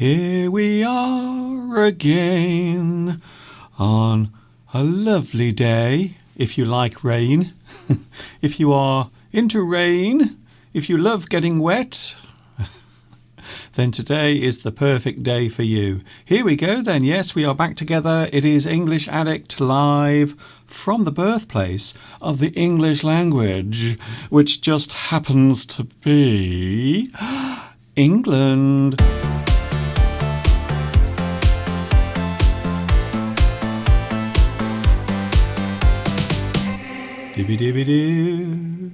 Here we are again on a lovely day, if you like rain, if you are into rain, if you love getting wet, then today is the perfect day for you. Here we go then. Yes, we are back together. It is English Addict live from the birthplace of the English language, which just happens to be England. Dibby-dibby-doo.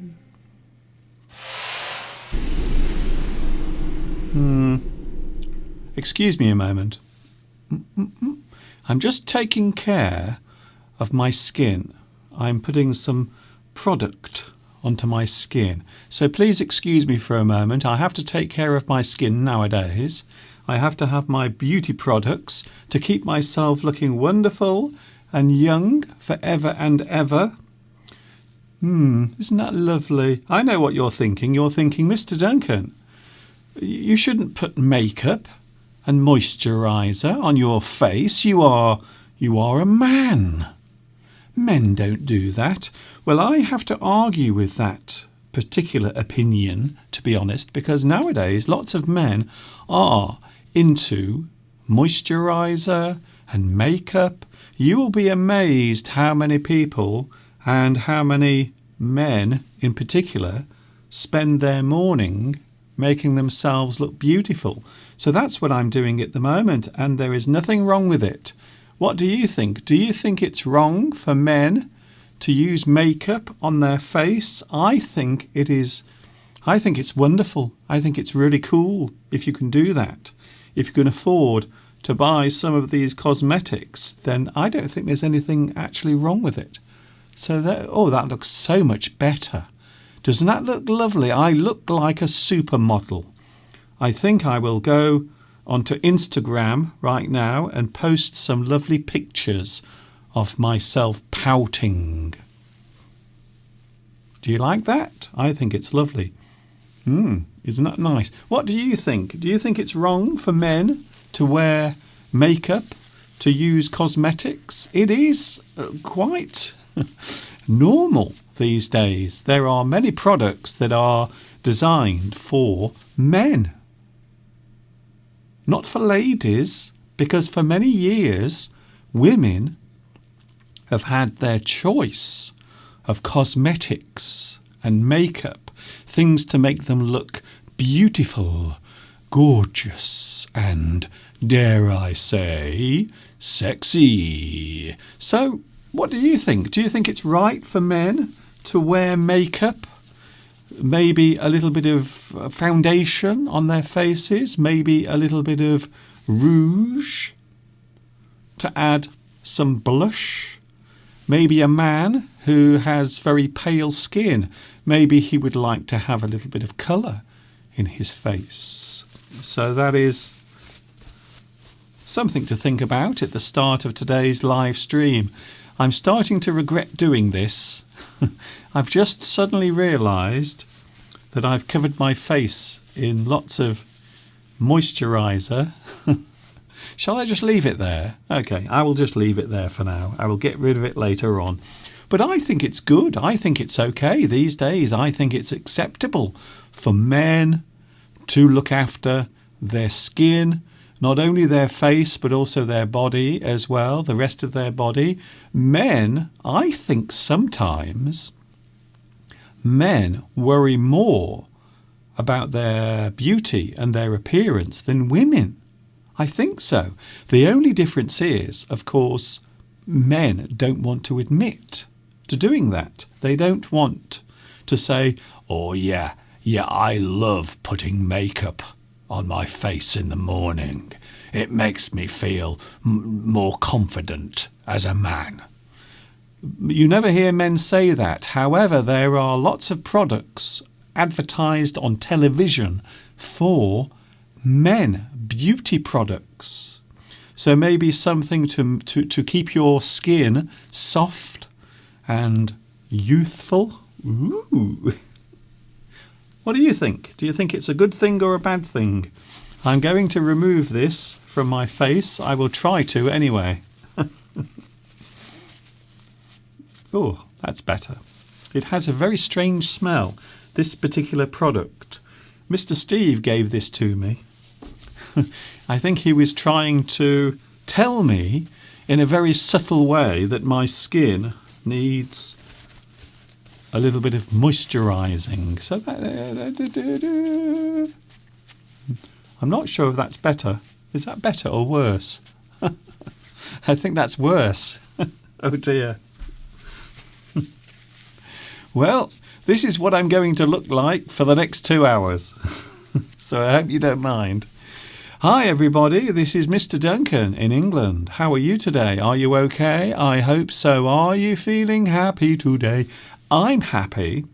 Excuse me a moment. I'm just taking care of my skin. I'm putting some product onto my skin. So please excuse me for a moment. I have to take care of my skin nowadays. I have to have my beauty products to keep myself looking wonderful and young forever and ever. Isn't that lovely? I know what you're thinking. You're thinking, Mr. Duncan, you shouldn't put makeup and moisturiser on your face. You are a man. Men don't do that. Well, I have to argue with that particular opinion, to be honest, because nowadays lots of men are into moisturiser and makeup. You will be amazed how many people and how many men in particular spend their morning making themselves look beautiful. So that's what I'm doing at the moment, and there is nothing wrong with it. What do you think? Do you think it's wrong for men to use makeup on their face? I think it is. I think it's wonderful. I think it's really cool if you can do that. If you can afford to buy some of these cosmetics, then I don't think there's anything actually wrong with it. So that looks so much better. Doesn't that look lovely? I look like a supermodel. I think I will go onto Instagram right now and post some lovely pictures of myself pouting. Do you like that? I think it's lovely. Isn't that nice? What do you think? Do you think it's wrong for men to wear makeup, to use cosmetics? It is quite normal these days. There are many products that are designed for men, not for ladies, because for many years women have had their choice of cosmetics and makeup, things to make them look beautiful, gorgeous, and, dare I say, sexy. So what do you think? Do you think it's right for men to wear makeup, maybe a little bit of foundation on their faces, maybe a little bit of rouge to add some blush? Maybe a man who has very pale skin, maybe he would like to have a little bit of colour in his face. So that is something to think about at the start of today's live stream. I'm starting to regret doing this. I've just suddenly realised that I've covered my face in lots of moisturiser. Shall I just leave it there? Okay, I will just leave it there for now. I will get rid of it later on. But I think it's good. I think it's okay these days. I think it's acceptable for men to look after their skin, not only their face, but also their body as well, the rest of their body. Men, I think sometimes, men worry more about their beauty and their appearance than women. I think so. The only difference is, of course, men don't want to admit to doing that. They don't want to say, oh yeah, I love putting makeup on my face in the morning. It makes me feel more confident as a man. You never hear men say that. However, there are lots of products advertised on television for men, beauty products. So maybe something to keep your skin soft and youthful. Ooh. What do you think? Do you think it's a good thing or a bad thing? I'm going to remove this from my face. I will try to anyway. Oh, that's better. It has a very strange smell, this particular product. Mr. Steve gave this to me. I think he was trying to tell me in a very subtle way that my skin needs a little bit of moisturising. So I'm not sure if that's better. Is that better or worse? I think that's worse. Oh dear. Well, this is what I'm going to look like for the next 2 hours. So I hope you don't mind. Hi everybody, this is Mr. Duncan in England. How are you today? Are you okay? I hope so. Are you feeling happy today? I'm happy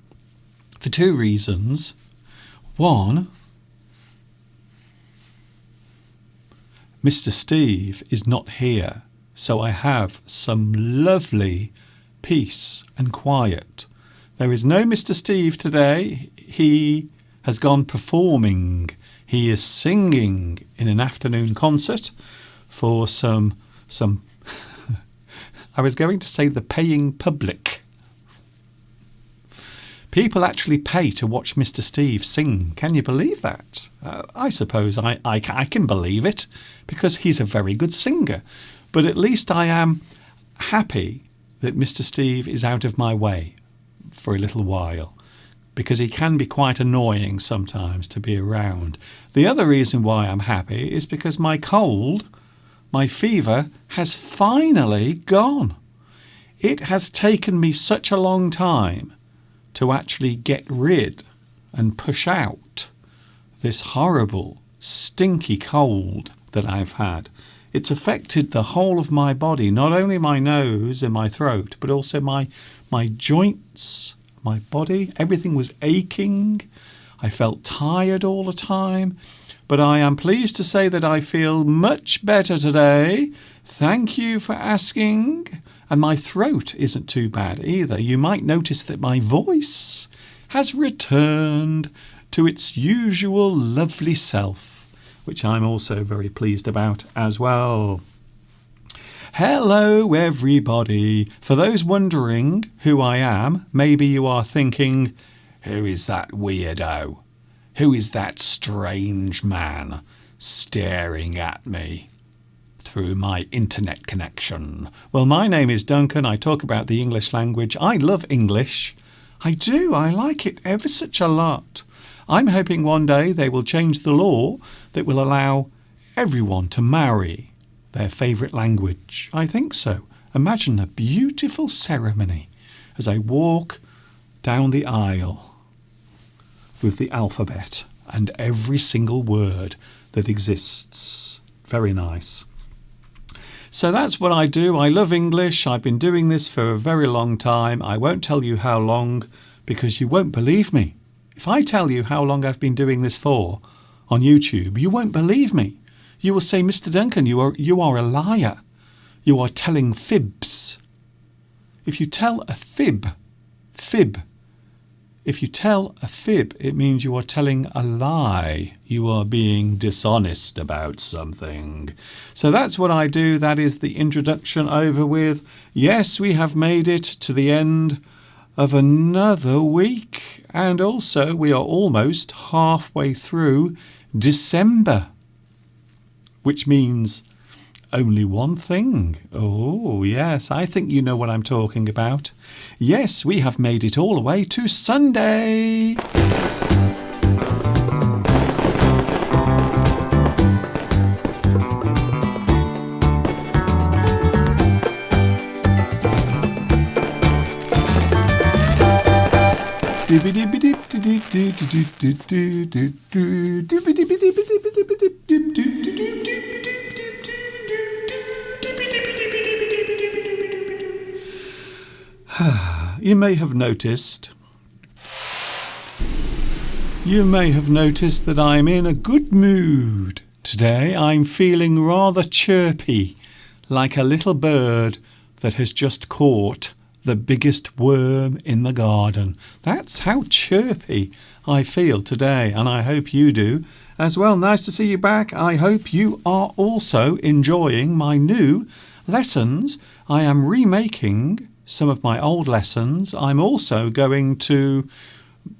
for 2 reasons. One, Mr. Steve is not here, so I have some lovely peace and quiet. There is no Mr. Steve today. He has gone performing. He is singing in an afternoon concert for some I was going to say the paying public. People actually pay to watch Mr. Steve sing. Can you believe that? I suppose I can believe it because he's a very good singer. But at least I am happy that Mr. Steve is out of my way for a little while, because he can be quite annoying sometimes to be around. The other reason why I'm happy is because my cold, my fever, has finally gone. It has taken me such a long time to actually get rid and push out this horrible, stinky cold that I've had. It's affected the whole of my body, not only my nose and my throat, but also my joints, my body. Everything was aching. I felt tired all the time. But I am pleased to say that I feel much better today. Thank you for asking. And my throat isn't too bad either. You might notice that my voice has returned to its usual lovely self, which I'm also very pleased about as well. Hello everybody. For those wondering who I am, maybe you are thinking, who is that weirdo? Who is that strange man staring at me through my internet connection? Well, my name is Duncan. I talk about the English language. I love English. I do. I like it ever such a lot. I'm hoping one day they will change the law that will allow everyone to marry their favourite language. I think so. Imagine a beautiful ceremony as I walk down the aisle with the alphabet and every single word that exists. Very nice. So that's what I do. I love English. I've been doing this for a very long time. I won't tell you how long because you won't believe me. If I tell you how long I've been doing this for on YouTube, you won't believe me. You will say, Mr. Duncan, you are a liar. You are telling fibs. If you tell a fib. If you tell a fib, it means you are telling a lie. You are being dishonest about something. So that's what I do. That is the introduction over with. Yes, we have made it to the end of another week. And also we are almost halfway through December, which means only one thing. Oh, yes, I think you know what I'm talking about. Yes, we have made it all the way to Sunday. You may have noticed that I'm in a good mood today. I'm feeling rather chirpy, like a little bird that has just caught the biggest worm in the garden. That's how chirpy I feel today, and I hope you do as well. Nice to see you back. I hope you are also enjoying my new lessons. I am remaking some of my old lessons. I'm also going to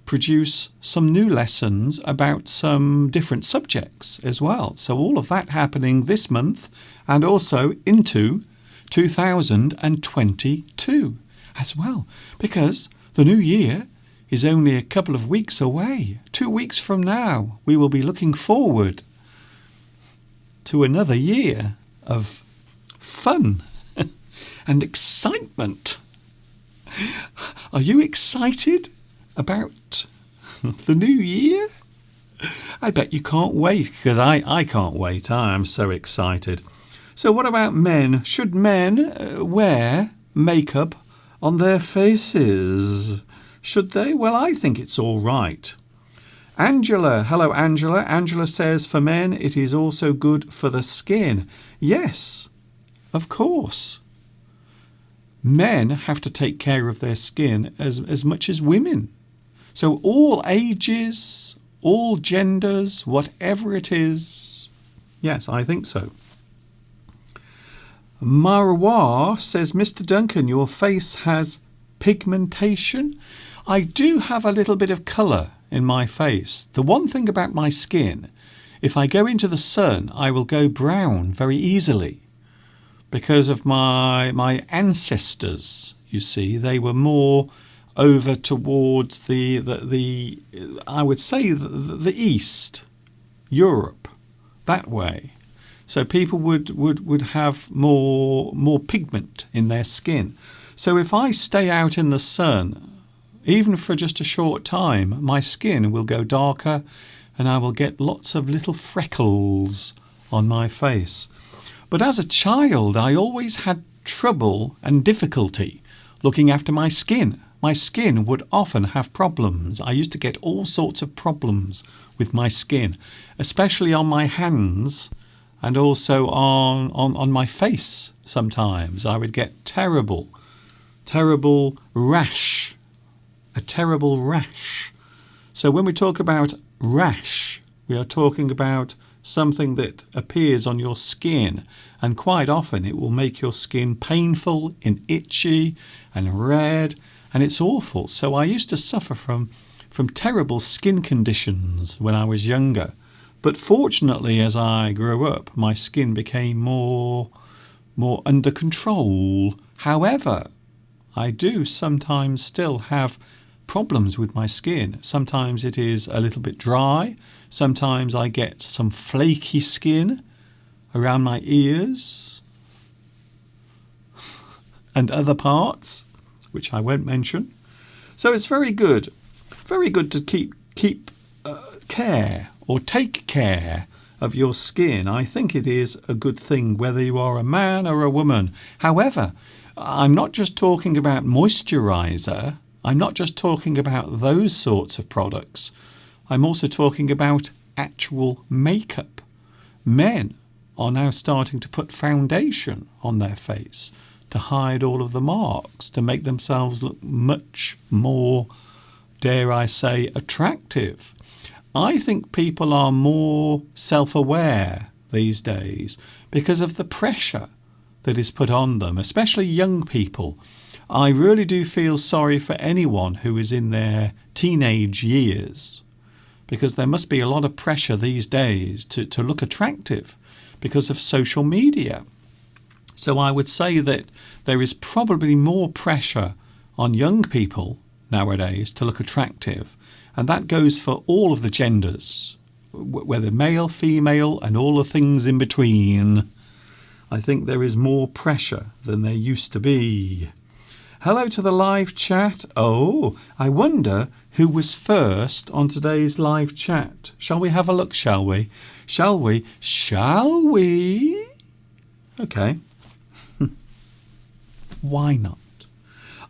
produce some new lessons about some different subjects as well. So all of that happening this month and also into 2022 as well, because the new year is only a couple of weeks away. 2 weeks from now, we will be looking forward to another year of fun and excitement. Are you excited about the new year? I bet you can't wait, because I can't wait. I am so excited. So what about men? Should men wear makeup on their faces? Should they? Well, I think it's all right. Angela, hello Angela. Angela says for men it is also good for the skin. Yes, of course. Men have to take care of their skin as much as women. So all ages, all genders, whatever it is, yes, I think so. Marwa says, Mr. Duncan, your face has pigmentation. I do have a little bit of colour in my face. The one thing about my skin, if I go into the sun, I will go brown very easily because of my ancestors. You see, they were more over towards the I would say the East, Europe, that way. So people would have more pigment in their skin. So if I stay out in the sun, even for just a short time, my skin will go darker and I will get lots of little freckles on my face. But as a child, I always had trouble and difficulty looking after my skin. My skin would often have problems. I used to get all sorts of problems with my skin, especially on my hands and also on my face sometimes. I would get terrible rash, a terrible rash. So when we talk about rash, we are talking about something that appears on your skin, and quite often it will make your skin painful and itchy and red, and it's awful. So I used to suffer from terrible skin conditions when I was younger. But fortunately, as I grew up, my skin became more under control. However, I do sometimes still have problems with my skin. Sometimes it is a little bit dry. Sometimes I get some flaky skin around my ears and other parts, which I won't mention. So it's very good to keep care or take care of your skin. I think it is a good thing whether you are a man or a woman. However, I'm not just talking about moisturizer. I'm not just talking about those sorts of products. I'm also talking about actual makeup. Men are now starting to put foundation on their face to hide all of the marks, to make themselves look much more, dare I say, attractive. I think people are more self-aware these days because of the pressure that is put on them, especially young people. I really do feel sorry for anyone who is in their teenage years, because there must be a lot of pressure these days to look attractive because of social media. So I would say that there is probably more pressure on young people nowadays to look attractive, and that goes for all of the genders, whether male, female, and all the things in between. I think there is more pressure than there used to be. Hello to the live chat. Oh, I wonder who was first on today's live chat. Shall we have a look, shall we? Shall we? Shall we? Okay. Why not?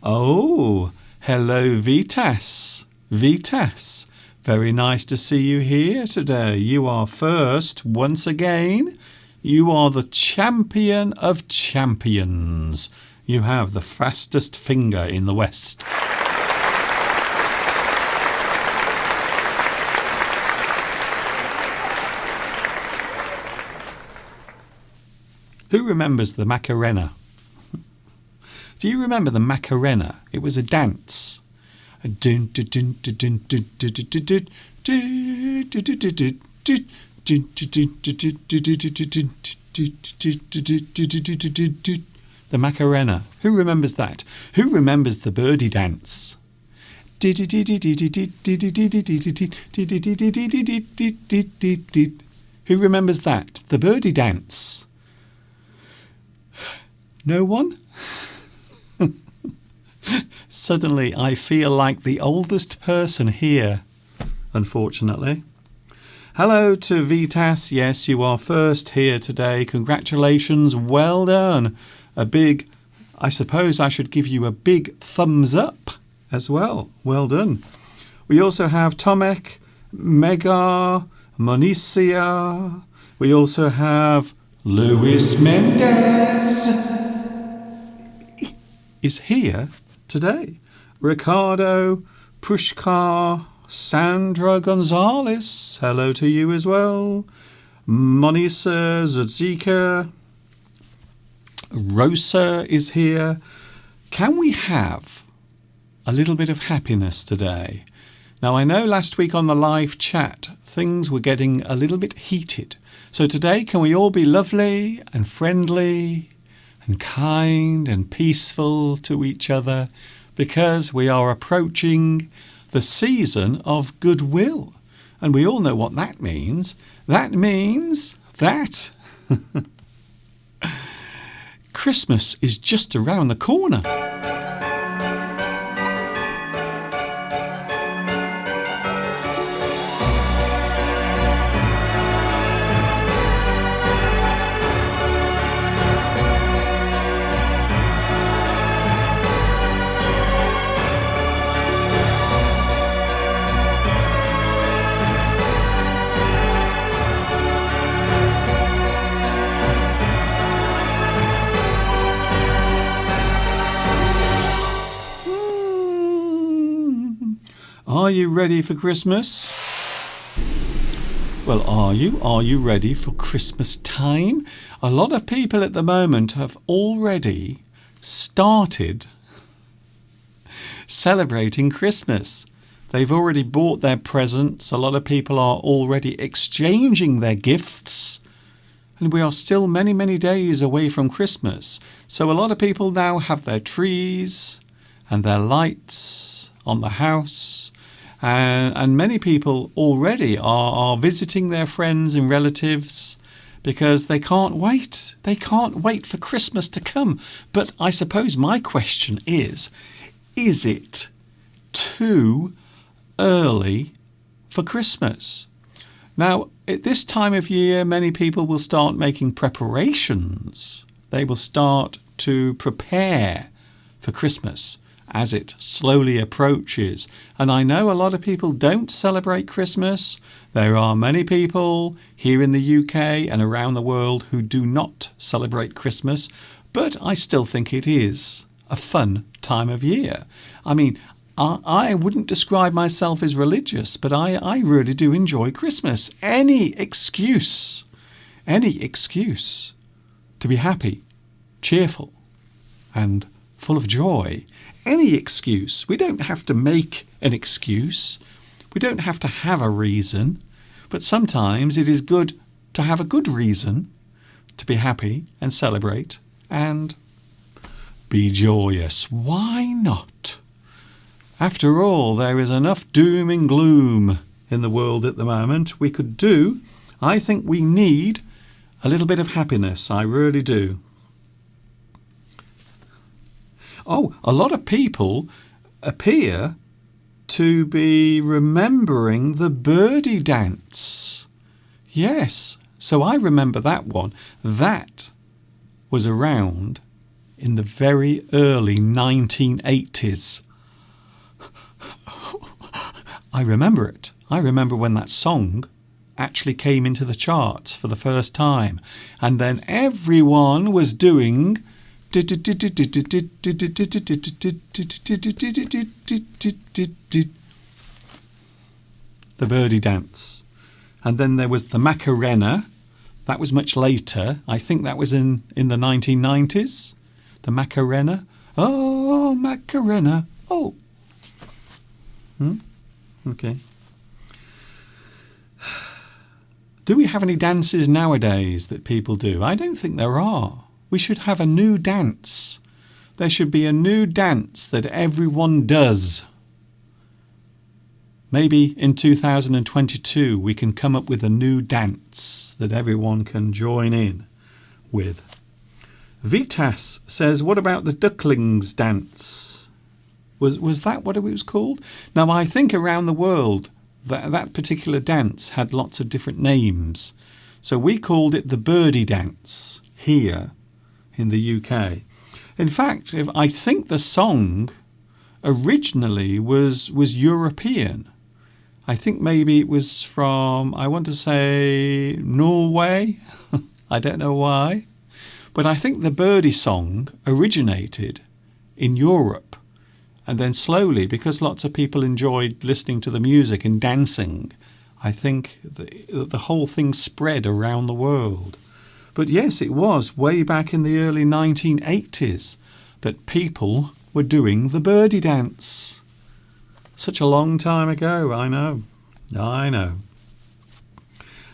Oh, hello, Vitas. Vitas, very nice to see you here today. You are first once again. You are the champion of champions. You have the fastest finger in the West. Who remembers the Macarena? Do you remember the Macarena? It was a dance. The Macarena. Who remembers that? Who remembers the birdie dance? Who remembers that? The birdie dance. No one? Suddenly I feel like the oldest person here, unfortunately. Hello to Vitas. Yes, you are first here today. Congratulations. Well done. I suppose I should give you a big thumbs up as well. Well done. We also have Tomek, Mega, Monicia. We also have Luis Mendez is here today. Ricardo, Pushkar, Sandra Gonzalez. Hello to you as well. Monisa Zazika. Rosa is here. Can we have a little bit of happiness today? Now, I know last week on the live chat, things were getting a little bit heated. So today, can we all be lovely and friendly and kind and peaceful to each other? Because we are approaching the season of goodwill. And we all know what that means. That means that Christmas is just around the corner. Are you ready for Christmas? Well, are you? Are you ready for Christmas time? A lot of people at the moment have already started celebrating Christmas. They've already bought their presents. A lot of people are already exchanging their gifts. And we are still many, many days away from Christmas. So a lot of people now have their trees and their lights on the house. And many people already are visiting their friends and relatives because they can't wait. They can't wait for Christmas to come. But I suppose my question is it too early for Christmas? Now, at this time of year, many people will start making preparations. They will start to prepare for Christmas as it slowly approaches. And I know a lot of people don't celebrate Christmas. There are many people here in the UK and around the world who do not celebrate Christmas, but I still think it is a fun time of year. I mean, I wouldn't describe myself as religious, but I really do enjoy Christmas. Any excuse to be happy, cheerful, and full of joy. Any excuse. We don't have to make an excuse. We don't have to have a reason. But sometimes it is good to have a good reason to be happy and celebrate and be joyous. Why not? After all, there is enough doom and gloom in the world at the moment. I think we need a little bit of happiness. I really do. Oh, a lot of people appear to be remembering the birdie dance. Yes, so I remember that one. That was around in the very early 1980s. I remember it. I remember when that song actually came into the charts for the first time. And then everyone was doing the birdie dance. And then there was the Macarena, That was much later. I think that was in the 1990s. The Macarena. Oh, Macarena. Oh. Okay. Do we have any dances nowadays that people do? I don't think there are. We should have a new dance. There should be a new dance that everyone does. Maybe in 2022 we can come up with a new dance that everyone can join in with. Vitas says, what about the ducklings dance? Was that what it was called? Now, I think around the world that particular dance had lots of different names. So we called it the birdie dance here in the UK. In fact, I think the song originally was European. I think maybe it was from, I want to say, Norway. I don't know why. But I think the birdie song originated in Europe. And then slowly, because lots of people enjoyed listening to the music and dancing, I think the whole thing spread around the world. But yes, it was way back in the early 1980s that people were doing the birdie dance. Such a long time ago, I know.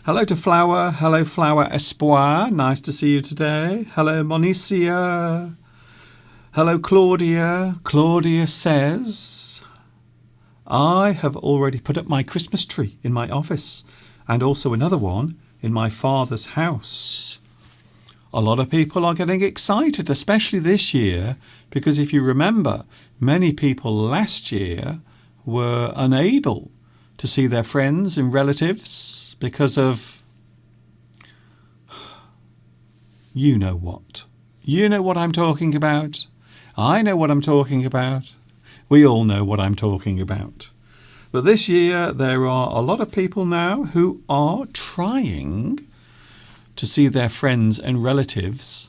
Hello to Flower. Hello, Flower Espoir. Nice to see you today. Hello, Monicia. Hello, Claudia. Claudia says, I have already put up my Christmas tree in my office and also another one in my father's house. A lot of people are getting excited, especially this year, because if you remember, many people last year were unable to see their friends and relatives because of, you know what. You know what I'm talking about. I know what I'm talking about. We all know what I'm talking about. But this year there are a lot of people now who are trying to see their friends and relatives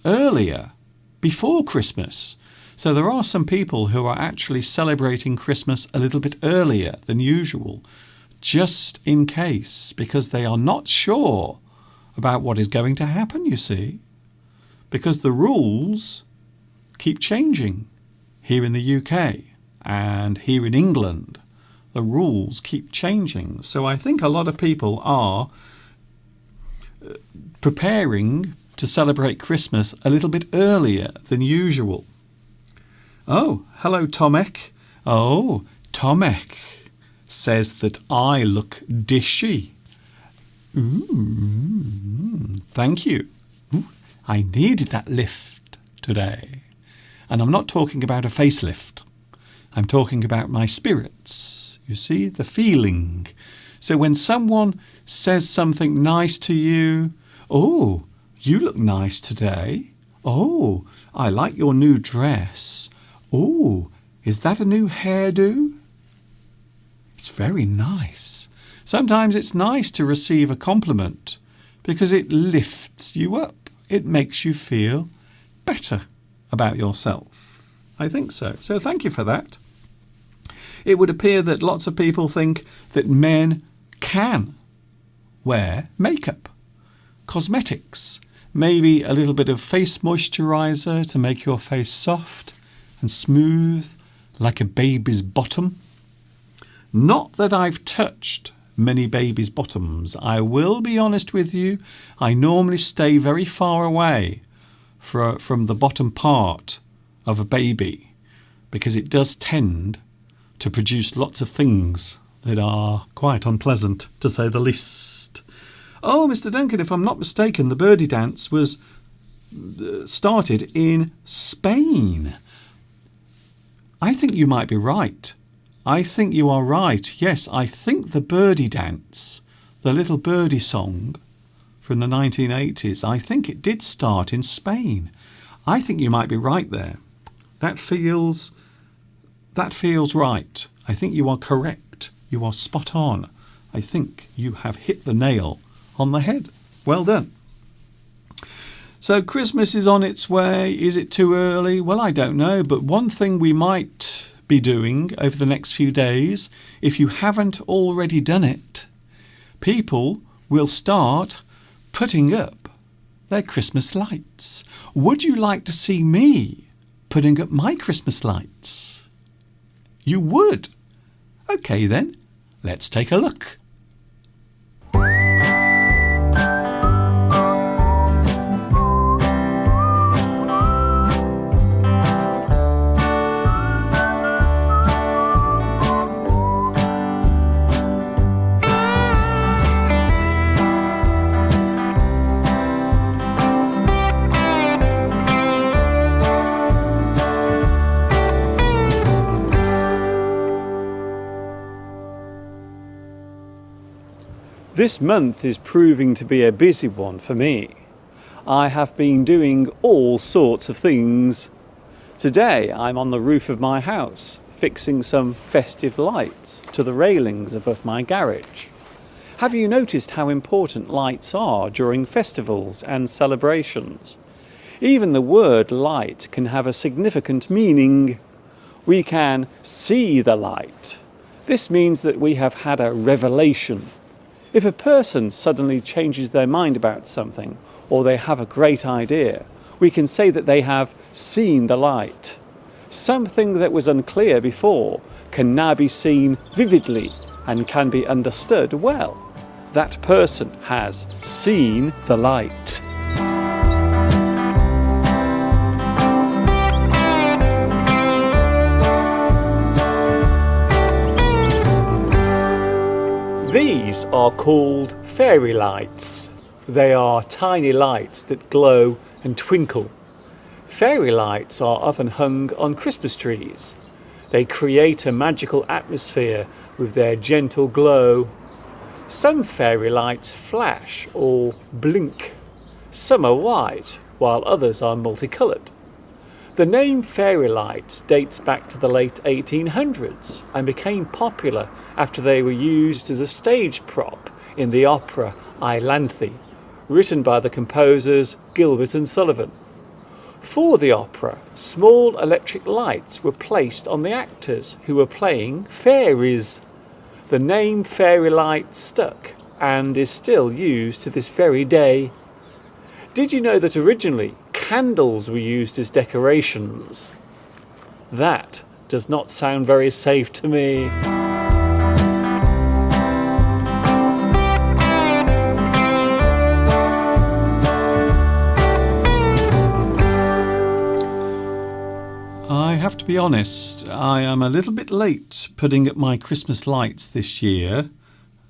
earlier, before Christmas. So there are some people who are actually celebrating Christmas a little bit earlier than usual, just in case, because they are not sure about what is going to happen, you see. Because the rules keep changing here in the UK and here in England. The rules keep changing. So I think a lot of people are preparing to celebrate Christmas a little bit earlier than usual. Oh, hello, Tomek. Oh, Tomek says that I look dishy. Thank you. I needed that lift today. And I'm not talking about a facelift. I'm talking about my spirits. You see, the feeling. So when someone says something nice to you, oh, you look nice today. Oh, I like your new dress. Oh, is that a new hairdo? It's very nice. Sometimes it's nice to receive a compliment because it lifts you up. It makes you feel better about yourself. I think so. So thank you for that. It would appear that lots of people think that men can wear makeup, cosmetics, maybe a little bit of face moisturiser to make your face soft and smooth like a baby's bottom. Not that I've touched many babies' bottoms. I will be honest with you, I normally stay very far away from the bottom part of a baby because it does tend to produce lots of things that are quite unpleasant, to say the least. Oh, Mr. Duncan, if I'm not mistaken, the birdie dance was started in Spain. I think you might be right. I think you are right. Yes, I think the birdie dance, the little birdie song from the 1980s, I think it did start in Spain. I think you might be right there. That feels right. I think you are correct. You are spot on. I think you have hit the nail on the head. Well done. So Christmas is on its way. Is it too early? Well, I don't know. But one thing we might be doing over the next few days, if you haven't already done it, people will start putting up their Christmas lights. Would you like to see me putting up my Christmas lights? You would? OK then, let's take a look. This month is proving to be a busy one for me. I have been doing all sorts of things. Today I'm on the roof of my house fixing some festive lights to the railings above my garage. Have you noticed how important lights are during festivals and celebrations? Even the word light can have a significant meaning. We can see the light. This means that we have had a revelation. If a person suddenly changes their mind about something, or they have a great idea, we can say that they have seen the light. Something that was unclear before can now be seen vividly and can be understood well. That person has seen the light. These are called fairy lights. They are tiny lights that glow and twinkle. Fairy lights are often hung on Christmas trees. They create a magical atmosphere with their gentle glow. Some fairy lights flash or blink. Some are white, while others are multicoloured. The name fairy lights dates back to the late 1800s and became popular after they were used as a stage prop in the opera Iolanthe, written by the composers Gilbert and Sullivan. For the opera, small electric lights were placed on the actors who were playing fairies. The name fairy light stuck and is still used to this very day. Did you know that originally candles were used as decorations? That does not sound very safe to me. I have to be honest, I am a little bit late putting up my Christmas lights this year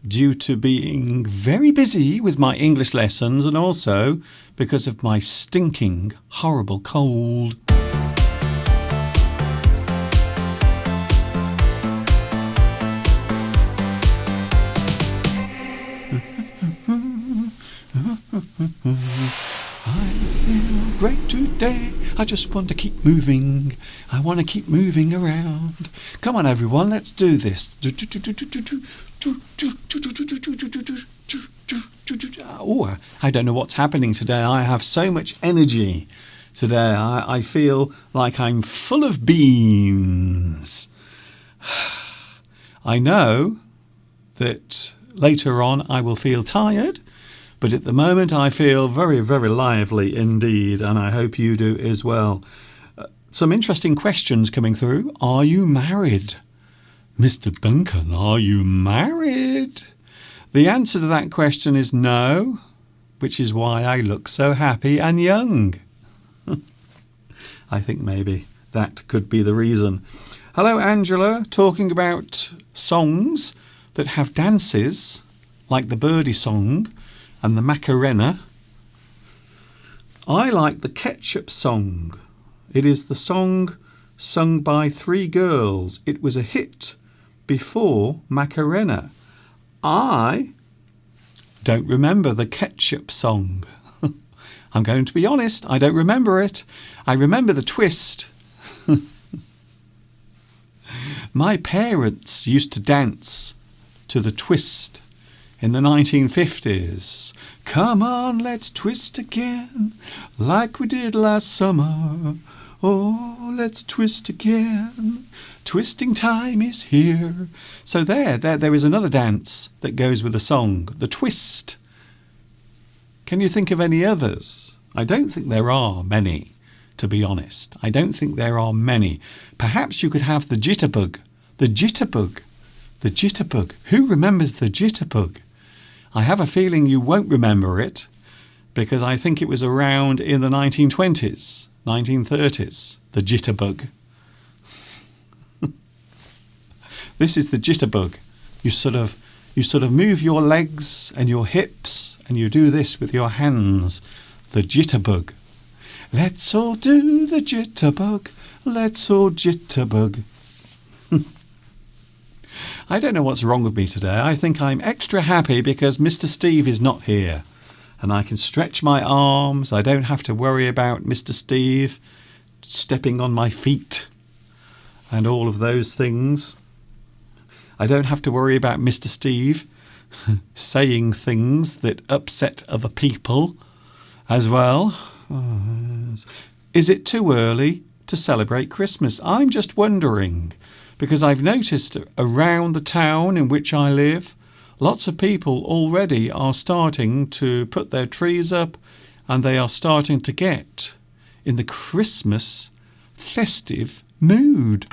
due to being very busy with my English lessons and also because of my stinking, horrible cold. I feel great today. I just want to keep moving. I want to keep moving around. Come on, everyone, let's do this. Oh, I don't know what's happening today. I have so much energy today. I feel like I'm full of beans. I know that later on I will feel tired, but at the moment I feel very, very lively indeed, and I hope you do as well. Some interesting questions coming through. Are you married? Mr. Duncan, are you married? The answer to that question is no, which is why I look so happy and young. I think maybe that could be the reason. Hello, Angela, talking about songs that have dances, like the Birdie song and the Macarena. I like the Ketchup song. It is the song sung by three girls. It was a hit before Macarena. I don't remember the Ketchup song. I'm going to be honest, I don't remember it. I remember the twist. My parents used to dance to the twist in the 1950s. Come on, let's twist again, like we did last summer. Oh, let's twist again. Twisting time is here. So there is another dance that goes with the song, the twist. Can you think of any others? I don't think there are many, to be honest. I don't think there are many. Perhaps you could have the jitterbug. The jitterbug. The jitterbug. Who remembers the jitterbug? I have a feeling you won't remember it because I think it was around in the 1920s, 1930s, the jitterbug. This is the jitterbug. You sort of move your legs and your hips and you do this with your hands. The jitterbug. Let's all do the jitterbug. Let's all jitterbug. I don't know what's wrong with me today. I think I'm extra happy because Mr. Steve is not here. And I can stretch my arms. I don't have to worry about Mr. Steve stepping on my feet and all of those things. I don't have to worry about Mr. Steve saying things that upset other people as well. Is it too early to celebrate Christmas? I'm just wondering, because I've noticed around the town in which I live, lots of people already are starting to put their trees up and they are starting to get in the Christmas festive mood.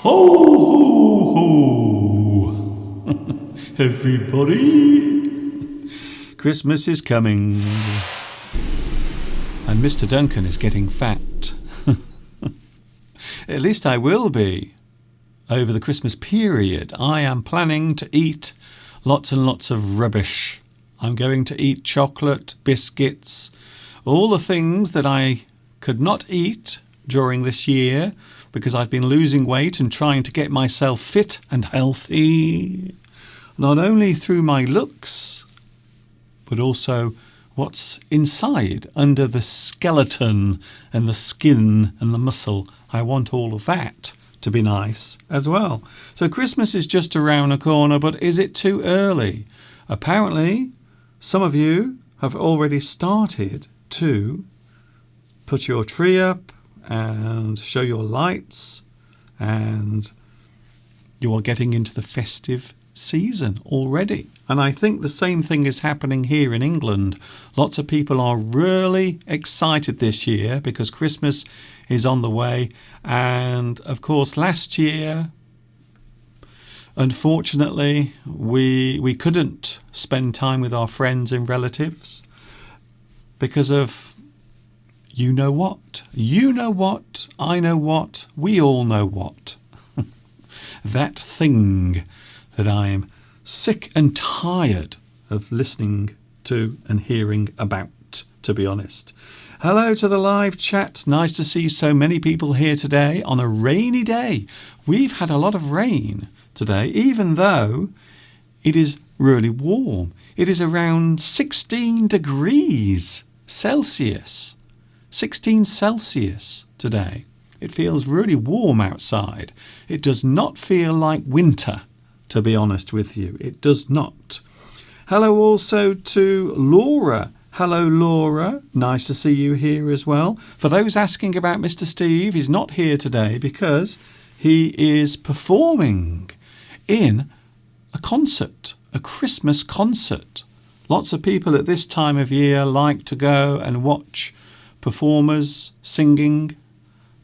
Ho, ho, ho! Everybody! Christmas is coming. And Mr. Duncan is getting fat. At least I will be. Over the Christmas period, I am planning to eat lots and lots of rubbish. I'm going to eat chocolate, biscuits, all the things that I could not eat during this year because I've been losing weight and trying to get myself fit and healthy, not only through my looks, but also what's inside, under the skeleton and the skin and the muscle. I want all of that to be nice as well. So Christmas is just around the corner, but is it too early Apparently, some of you have already started to put your tree up and show your lights, and you are getting into the festive season already. And I think the same thing is happening here in England. Lots of people are really excited this year because Christmas is on the way. And of course, last year, unfortunately, we couldn't spend time with our friends and relatives because of you know what. You know what, I know what, we all know what. That thing that I am sick and tired of listening to and hearing about, to be honest. Hello to the live chat. Nice to see so many people here today on a rainy day. We've had a lot of rain today, even though it is really warm. It is around 16 degrees Celsius. 16 Celsius today. It feels really warm outside. It does not feel like winter, to be honest with you. It does not. Hello also to Laura. Hello, Laura. Nice to see you here as well. For those asking about Mr. Steve, he's not here today because he is performing in a concert, a Christmas concert. Lots of people at this time of year like to go and watch performers singing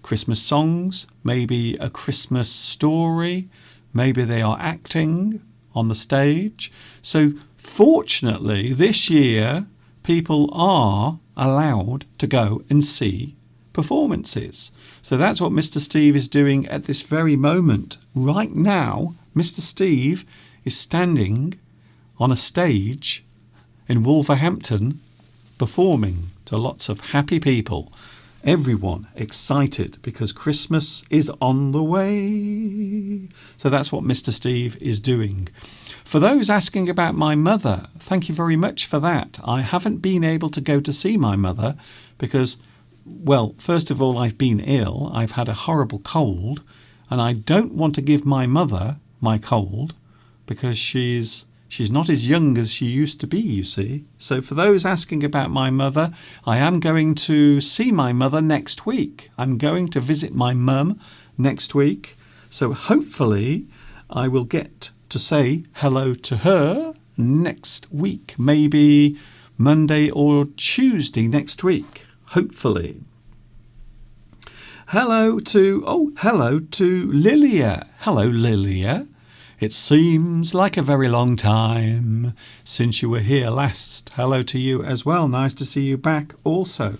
Christmas songs, maybe a Christmas story, maybe they are acting on the stage. So fortunately, this year, people are allowed to go and see performances. So that's what Mr. Steve is doing at this very moment. Right now, Mr. Steve is standing on a stage in Wolverhampton performing to lots of happy people. Everyone excited because Christmas is on the way. So that's what Mr. Steve is doing. For those asking about my mother, thank you very much for that. I haven't been able to go to see my mother because, well, first of all, I've been ill. I've had a horrible cold, and I don't want to give my mother my cold because she's not as young as she used to be, you see. So for those asking about my mother, I am going to see my mother next week. I'm going to visit my mum next week. So hopefully I will get to say hello to her next week, maybe Monday or Tuesday next week, hopefully. Hello to Lilia. Hello, Lilia. It seems like a very long time since you were here last. Hello to you as well. Nice to see you back also.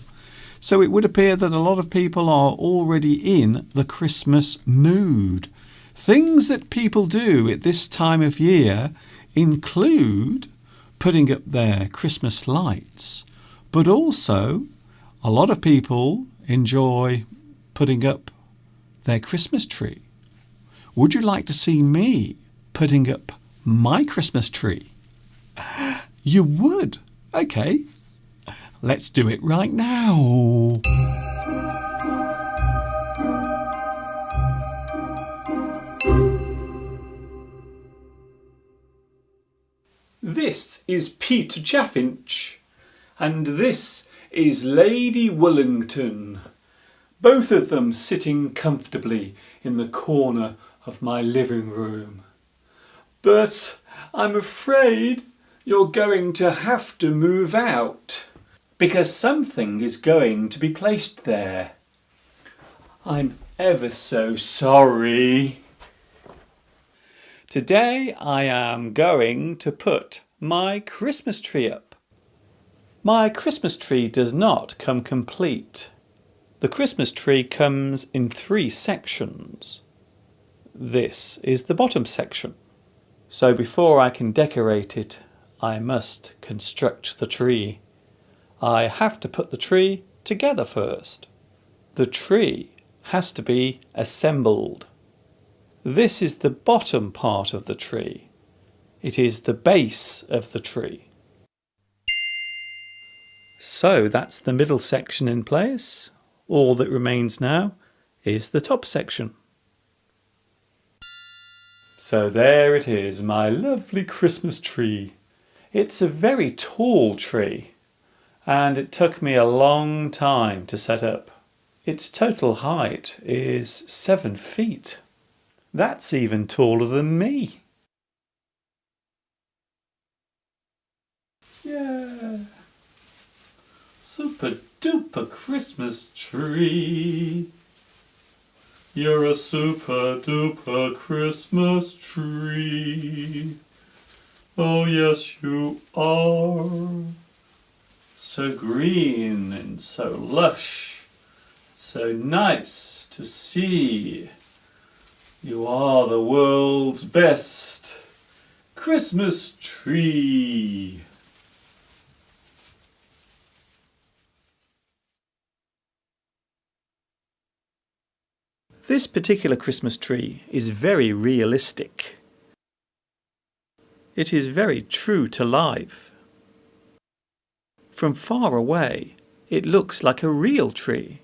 So it would appear that a lot of people are already in the Christmas mood. Things that people do at this time of year include putting up their Christmas lights, but also a lot of people enjoy putting up their Christmas tree. Would you like to see me putting up my Christmas tree? You would? Okay. Let's do it right now. This is Peter Chaffinch, and this is Lady Wollington, both of them sitting comfortably in the corner of my living room. But I'm afraid you're going to have to move out because something is going to be placed there. I'm ever so sorry. Today I am going to put my Christmas tree up. My Christmas tree does not come complete. The Christmas tree comes in 3 sections. This is the bottom section. So before I can decorate it, I must construct the tree. I have to put the tree together first. The tree has to be assembled. This is the bottom part of the tree. It is the base of the tree. So that's the middle section in place. All that remains now is the top section. So there it is, my lovely Christmas tree. It's a very tall tree, and it took me a long time to set up. Its total height is 7 feet. That's even taller than me. Yeah. Super duper Christmas tree. You're a super duper Christmas tree. Oh yes you are. So green and so lush. So nice to see. You are the world's best Christmas tree. This particular Christmas tree is very realistic. It is very true to life. From far away, it looks like a real tree.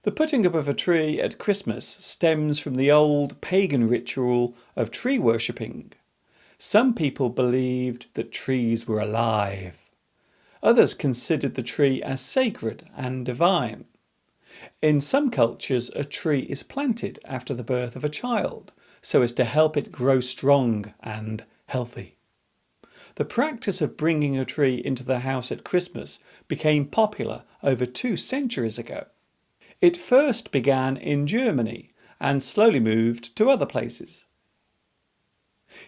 The putting up of a tree at Christmas stems from the old pagan ritual of tree worshipping. Some people believed that trees were alive. Others considered the tree as sacred and divine. In some cultures, a tree is planted after the birth of a child so as to help it grow strong and healthy. The practice of bringing a tree into the house at Christmas became popular over 2 centuries ago. It first began in Germany and slowly moved to other places.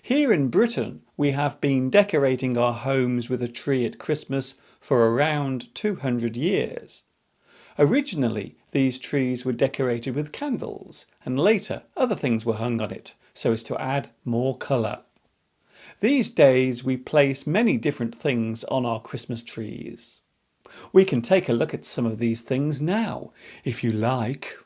Here in Britain, we have been decorating our homes with a tree at Christmas for around 200 years. Originally, these trees were decorated with candles, and later other things were hung on it so as to add more colour. These days we place many different things on our Christmas trees. We can take a look at some of these things now, if you like.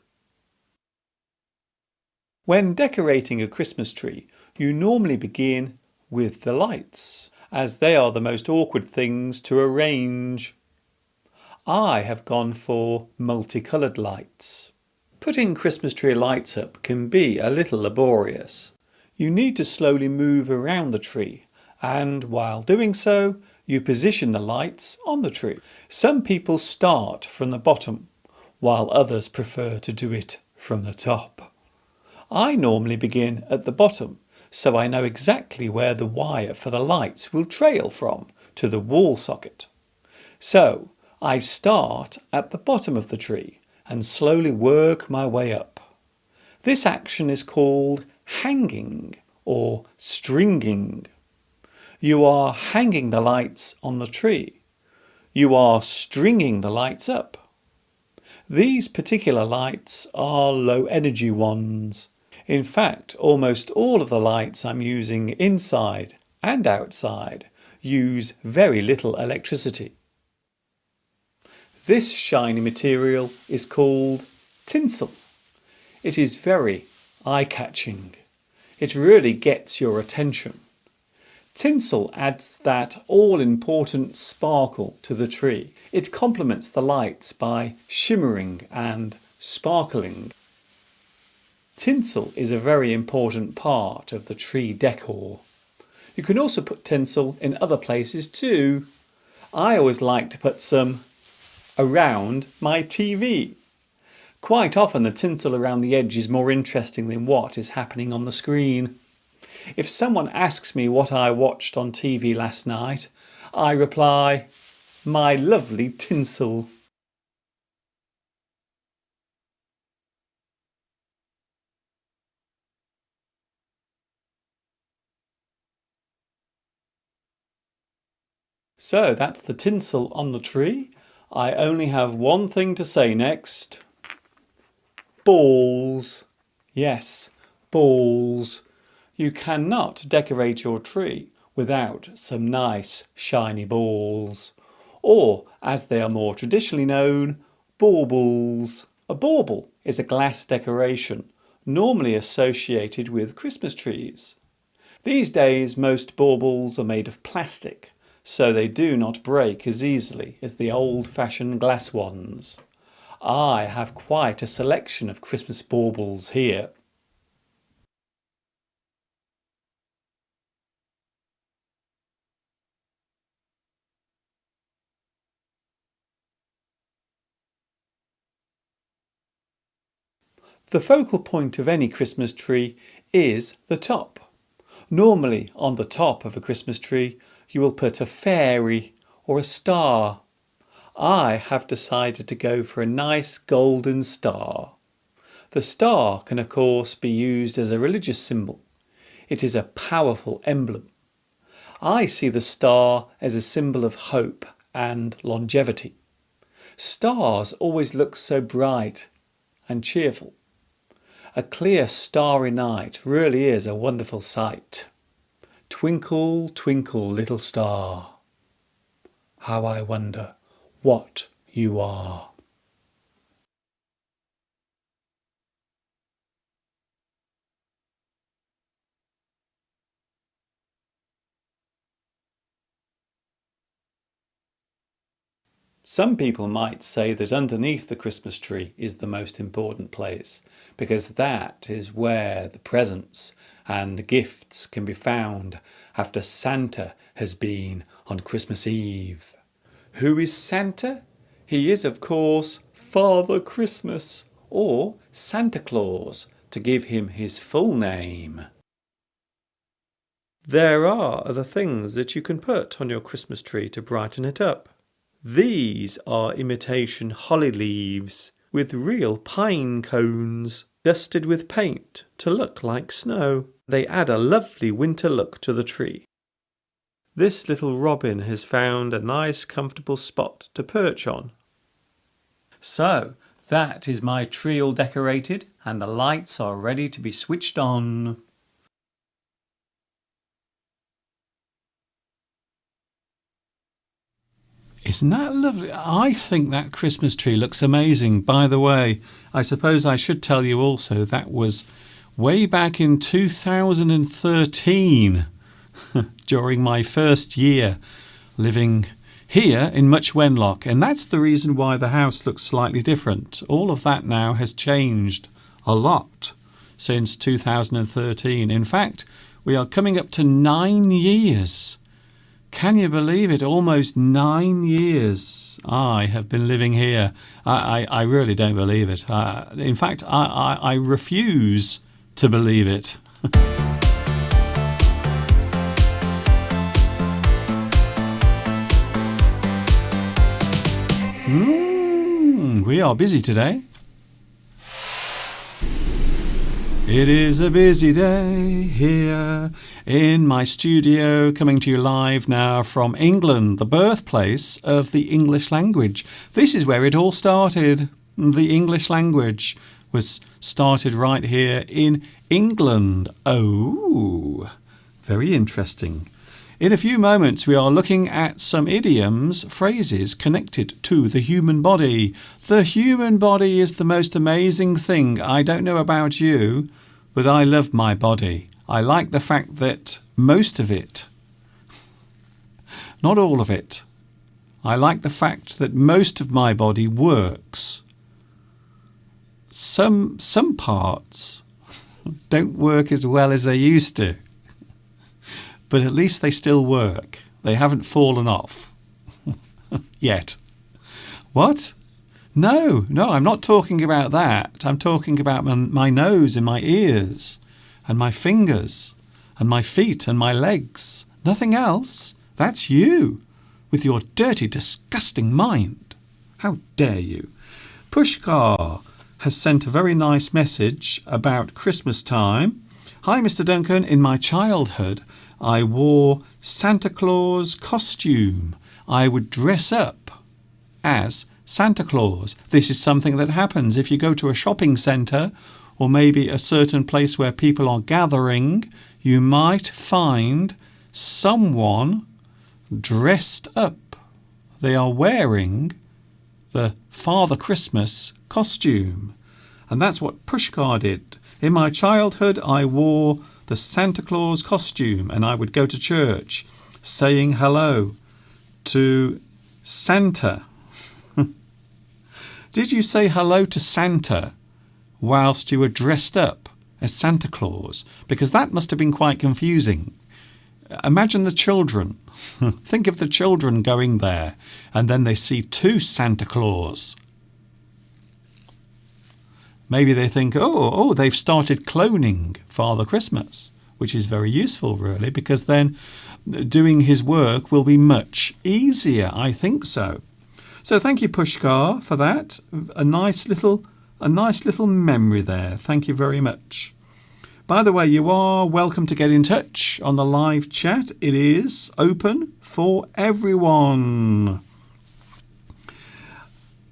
When decorating a Christmas tree, you normally begin with the lights, as they are the most awkward things to arrange. I have gone for multicoloured lights. Putting Christmas tree lights up can be a little laborious. You need to slowly move around the tree, and while doing so, you position the lights on the tree. Some people start from the bottom, while others prefer to do it from the top. I normally begin at the bottom, so I know exactly where the wire for the lights will trail from to the wall socket. So I start at the bottom of the tree and slowly work my way up. This action is called hanging or stringing. You are hanging the lights on the tree. You are stringing the lights up. These particular lights are low energy ones. In fact, almost all of the lights I'm using inside and outside use very little electricity. This shiny material is called tinsel. It is very eye-catching. It really gets your attention. Tinsel adds that all-important sparkle to the tree. It complements the lights by shimmering and sparkling. Tinsel is a very important part of the tree decor. You can also put tinsel in other places too. I always like to put some around my TV. Quite often the tinsel around the edge is more interesting than what is happening on the screen. If someone asks me what I watched on TV last night, I reply, "My lovely tinsel." So that's the tinsel on the tree. I only have one thing to say next. Balls. Yes, balls. You cannot decorate your tree without some nice shiny balls. Or, as they are more traditionally known, baubles. A bauble is a glass decoration, normally associated with Christmas trees. These days most baubles are made of plastic, so they do not break as easily as the old-fashioned glass ones. I have quite a selection of Christmas baubles here. The focal point of any Christmas tree is the top. Normally, on the top of a Christmas tree, you will put a fairy or a star. I have decided to go for a nice golden star. The star can, of course, be used as a religious symbol. It is a powerful emblem. I see the star as a symbol of hope and longevity. Stars always look so bright and cheerful. A clear starry night really is a wonderful sight. Twinkle, twinkle, little star, how I wonder what you are. Some people might say that underneath the Christmas tree is the most important place, because that is where the presents and gifts can be found after Santa has been on Christmas Eve. Who is Santa? He is, of course, Father Christmas, or Santa Claus, to give him his full name. There are other things that you can put on your Christmas tree to brighten it up. These are imitation holly leaves with real pine cones dusted with paint to look like snow. They add a lovely winter look to the tree. This little robin has found a nice comfortable spot to perch on. So, that is my tree all decorated and the lights are ready to be switched on. Isn't that lovely? I think that Christmas tree looks amazing. By the way, I suppose I should tell you also that was way back in 2013, during my first year living here in Much Wenlock. And that's the reason why the house looks slightly different. All of that now has changed a lot since 2013. In fact, we are coming up to 9 years. Can you believe it? Almost 9 years I have been living here. I really don't believe it. In fact, I refuse to believe it. We are busy today. It is a busy day here in my studio, coming to you live now from England, the birthplace of the English language. This is where it all started. The English language was started right here in England. Oh, very interesting. In a few moments, we are looking at some idioms, phrases connected to the human body. The human body is the most amazing thing. I don't know about you, but I love my body. I like the fact that most of it, not all of it, I like the fact that most of my body works. Some parts don't work as well as they used to. But at least they still work. They haven't fallen off. Yet. What? No, I'm not talking about that. I'm talking about my nose and my ears and my fingers and my feet and my legs. Nothing else. That's you, with your dirty, disgusting mind. How dare you? Pushkar has sent a very nice message about Christmas time. Hi, Mr. Duncan. In my childhood, I wore Santa Claus costume. I would dress up as Santa Claus. This is something that happens if you go to a shopping centre or maybe a certain place where people are gathering. You might find someone dressed up. They are wearing the Father Christmas costume. And that's what Pushkar did. In my childhood, I wore the Santa Claus costume and I would go to church saying hello to Santa. Did you say hello to Santa whilst you were dressed up as Santa Claus? Because that must have been quite confusing. Imagine the children. Think of the children going there and then they see two Santa Claus. Maybe they think, oh, they've started cloning Father Christmas, which is very useful, really, because then doing his work will be much easier. I think so. So thank you, Pushkar, for that. A nice little memory there. Thank you very much. By the way, you are welcome to get in touch on the live chat. It is open for everyone.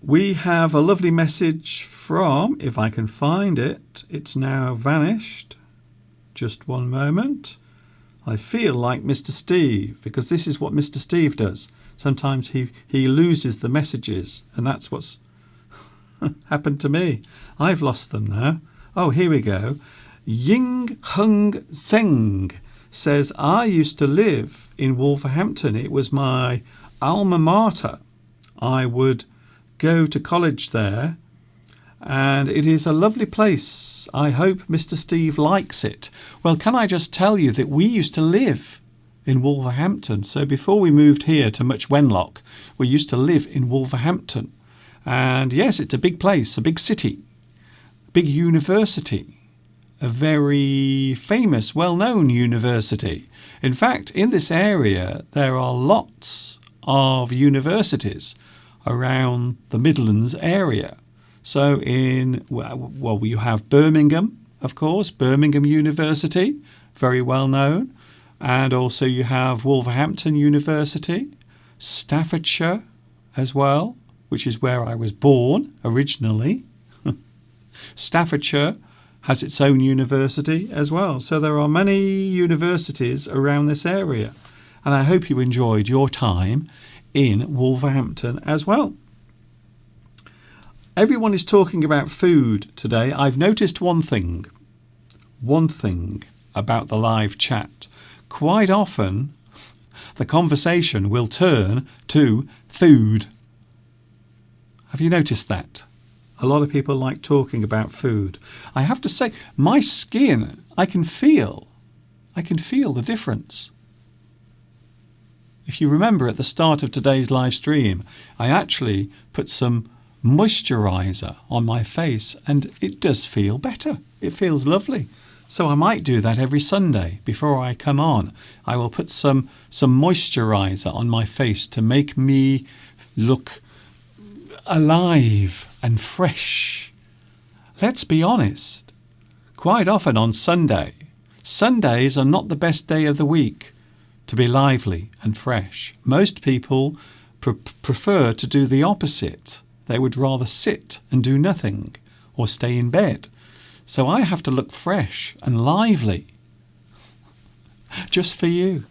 We have a lovely message from, if I can find it, it's now vanished. Just one moment. I feel like Mr. Steve, because this is what Mr. Steve does. Sometimes he loses the messages, and that's what's happened to me. I've lost them now. Oh, here we go. Ying Hung Seng says, I used to live in Wolverhampton. It was my alma mater. I would go to college there, and it is a lovely place. I hope Mr. Steve likes it. Well, can I just tell you that we used to live in Wolverhampton. So before we moved here to Much Wenlock, we used to live in Wolverhampton. And yes, it's a big place, a big city, big university, a very famous, well-known university. In fact, in this area, there are lots of universities around the Midlands area. So you have Birmingham, of course, Birmingham University, very well known. And also you have Wolverhampton University, Staffordshire as well, which is where I was born originally. Staffordshire has its own university as well. So there are many universities around this area. And I hope you enjoyed your time in Wolverhampton as well. Everyone is talking about food today. I've noticed one thing about the live chat. Quite often, the conversation will turn to food. Have you noticed that? A lot of people like talking about food. I have to say, my skin, I can feel the difference. If you remember at the start of today's live stream, I actually put some moisturiser on my face and it does feel better. It feels lovely. So I might do that every Sunday before I come on. I will put some moisturiser on my face to make me look alive and fresh. Let's be honest. Quite often on Sundays are not the best day of the week to be lively and fresh. Most people prefer to do the opposite. They would rather sit and do nothing or stay in bed. So I have to look fresh and lively just for you.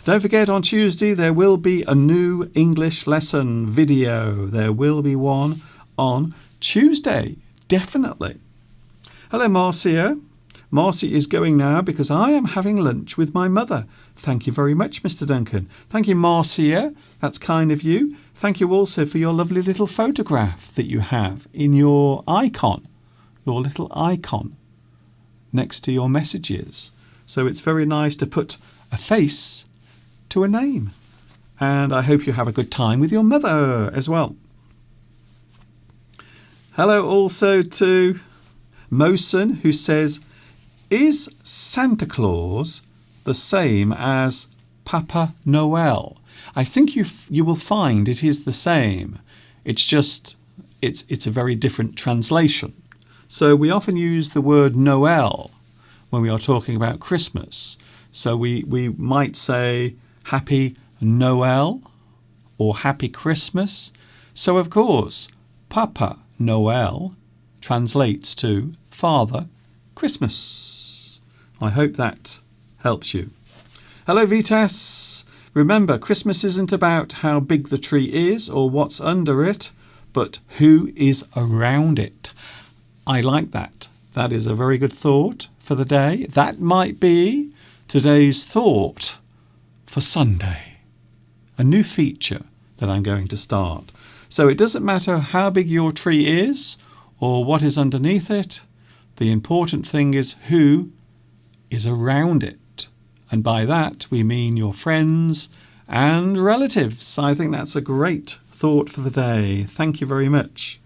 Don't forget, on Tuesday there will be a new English lesson video. There will be one on Tuesday, definitely. Hello, Marcia. Marcy is going now because I am having lunch with my mother. Thank you very much, Mr. Duncan. Thank you, Marcia. That's kind of you. Thank you also for your lovely little photograph that you have in your icon. Your little icon next to your messages. So it's very nice to put a face to a name. And I hope you have a good time with your mother as well. Hello also to Mosen, who says, is Santa Claus the same as Papa Noel? I think you will find it is the same. It's just it's a very different translation. So we often use the word Noel when we are talking about Christmas. So we might say Happy Noel or Happy Christmas. So of course, Papa Noel translates to Father Christmas. I hope that helps you. Hello, Vitas. Remember, Christmas isn't about how big the tree is or what's under it, but who is around it. I like that. That is a very good thought for the day. That might be today's thought for Sunday. A new feature that I'm going to start. So it doesn't matter how big your tree is or what is underneath it. The important thing is who is around it. And by that we mean your friends and relatives. I think that's a great thought for the day. Thank you very much.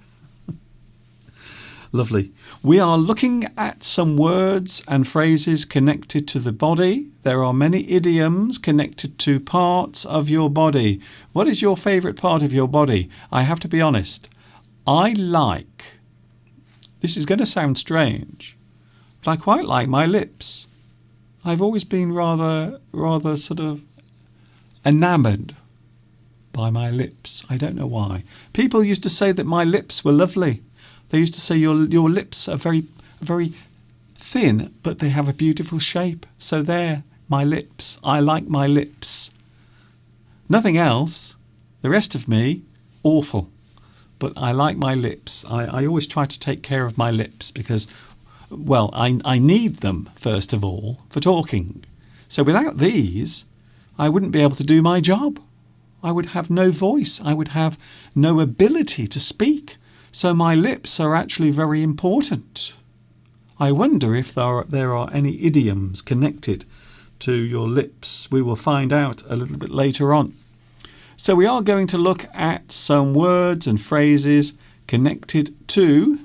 Lovely. We are looking at some words and phrases connected to the body. There are many idioms connected to parts of your body. What is your favourite part of your body? I have to be honest. This is going to sound strange, but I quite like my lips. I've always been rather sort of enamoured by my lips. I don't know why. People used to say that my lips were lovely. They used to say your lips are very, very thin, but they have a beautiful shape. So there, my lips. I like my lips. Nothing else. The rest of me, awful. But I like my lips. I always try to take care of my lips because, well, I need them, first of all, for talking. So without these, I wouldn't be able to do my job. I would have no voice. I would have no ability to speak. So my lips are actually very important. I wonder if there are any idioms connected to your lips. We will find out a little bit later on. So we are going to look at some words and phrases connected to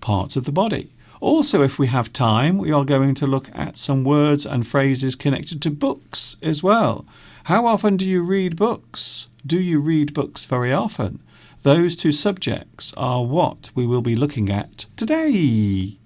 parts of the body. Also, if we have time, we are going to look at some words and phrases connected to books as well. How often do you read books? Do you read books very often? Those two subjects are what we will be looking at today.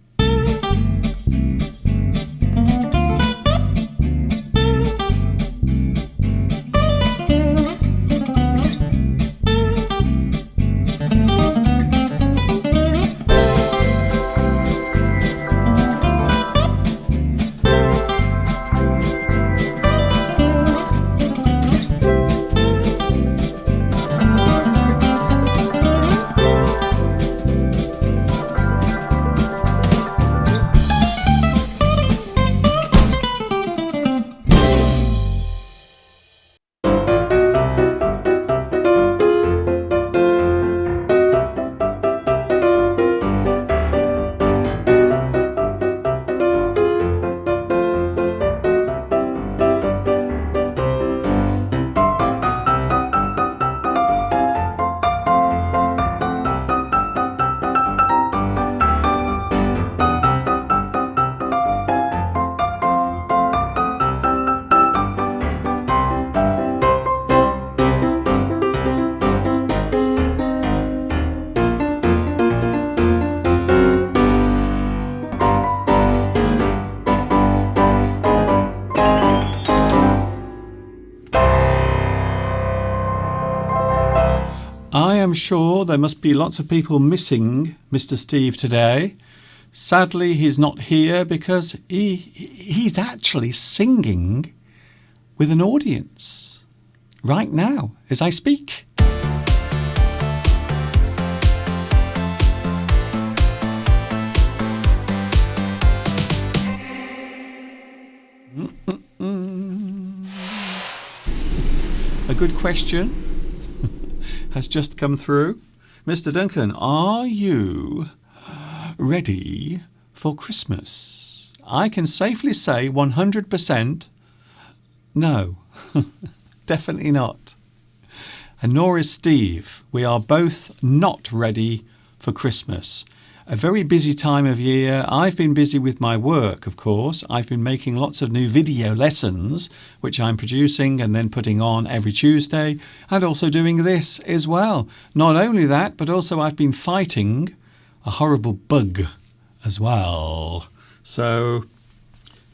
I am sure there must be lots of people missing Mr. Steve today. Sadly, he's not here because he's actually singing with an audience right now as I speak. A good question has just come through. Mr. Duncan, are you ready for Christmas? I can safely say 100% no. Definitely not. And nor is Steve. We are both not ready for Christmas. A very busy time of year. I've been busy with my work, of course. I've been making lots of new video lessons, which I'm producing and then putting on every Tuesday, and also doing this as well. Not only that, but also I've been fighting a horrible bug as well. So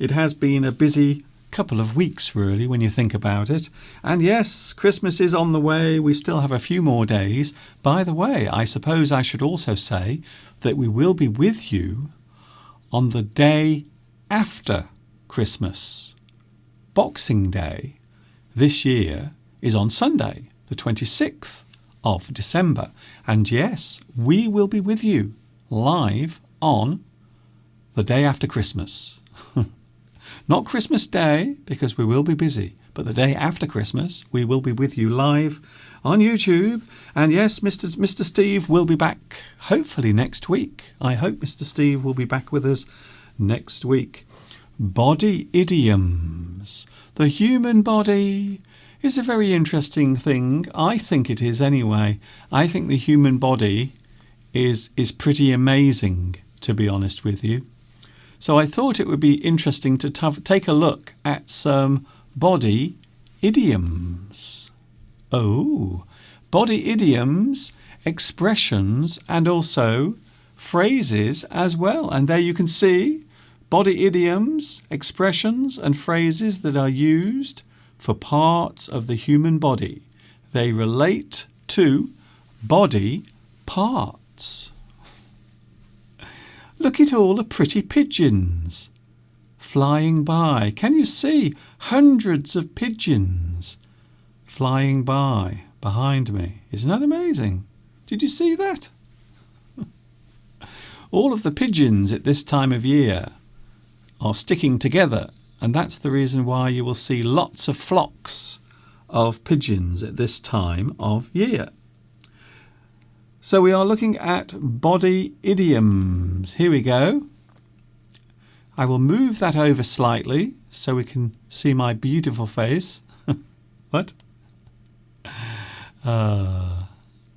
it has been a busy couple of weeks, really, when you think about it. And yes, Christmas is on the way. We still have a few more days. By the way, I suppose I should also say that we will be with you on the day after Christmas. Boxing Day this year is on Sunday, the 26th of December. And yes, we will be with you live on the day after Christmas. Not Christmas Day, because we will be busy, but the day after Christmas, we will be with you live on YouTube. And yes, Mr. Steve will be back hopefully next week. I hope Mr. Steve will be back with us next week. Body idioms. The human body is a very interesting thing. I think it is anyway. I think the human body is pretty amazing, to be honest with you. So I thought it would be interesting to take a look at some body idioms. Oh, body idioms, expressions, and also phrases as well. And there you can see body idioms, expressions, and phrases that are used for parts of the human body. They relate to body parts. Look at all the pretty pigeons flying by. Can you see hundreds of pigeons flying by behind me? Isn't that amazing? Did you see that? All of the pigeons at this time of year are sticking together, and that's the reason why you will see lots of flocks of pigeons at this time of year. So we are looking at body idioms. Here we go. I will move that over slightly so we can see my beautiful face. What?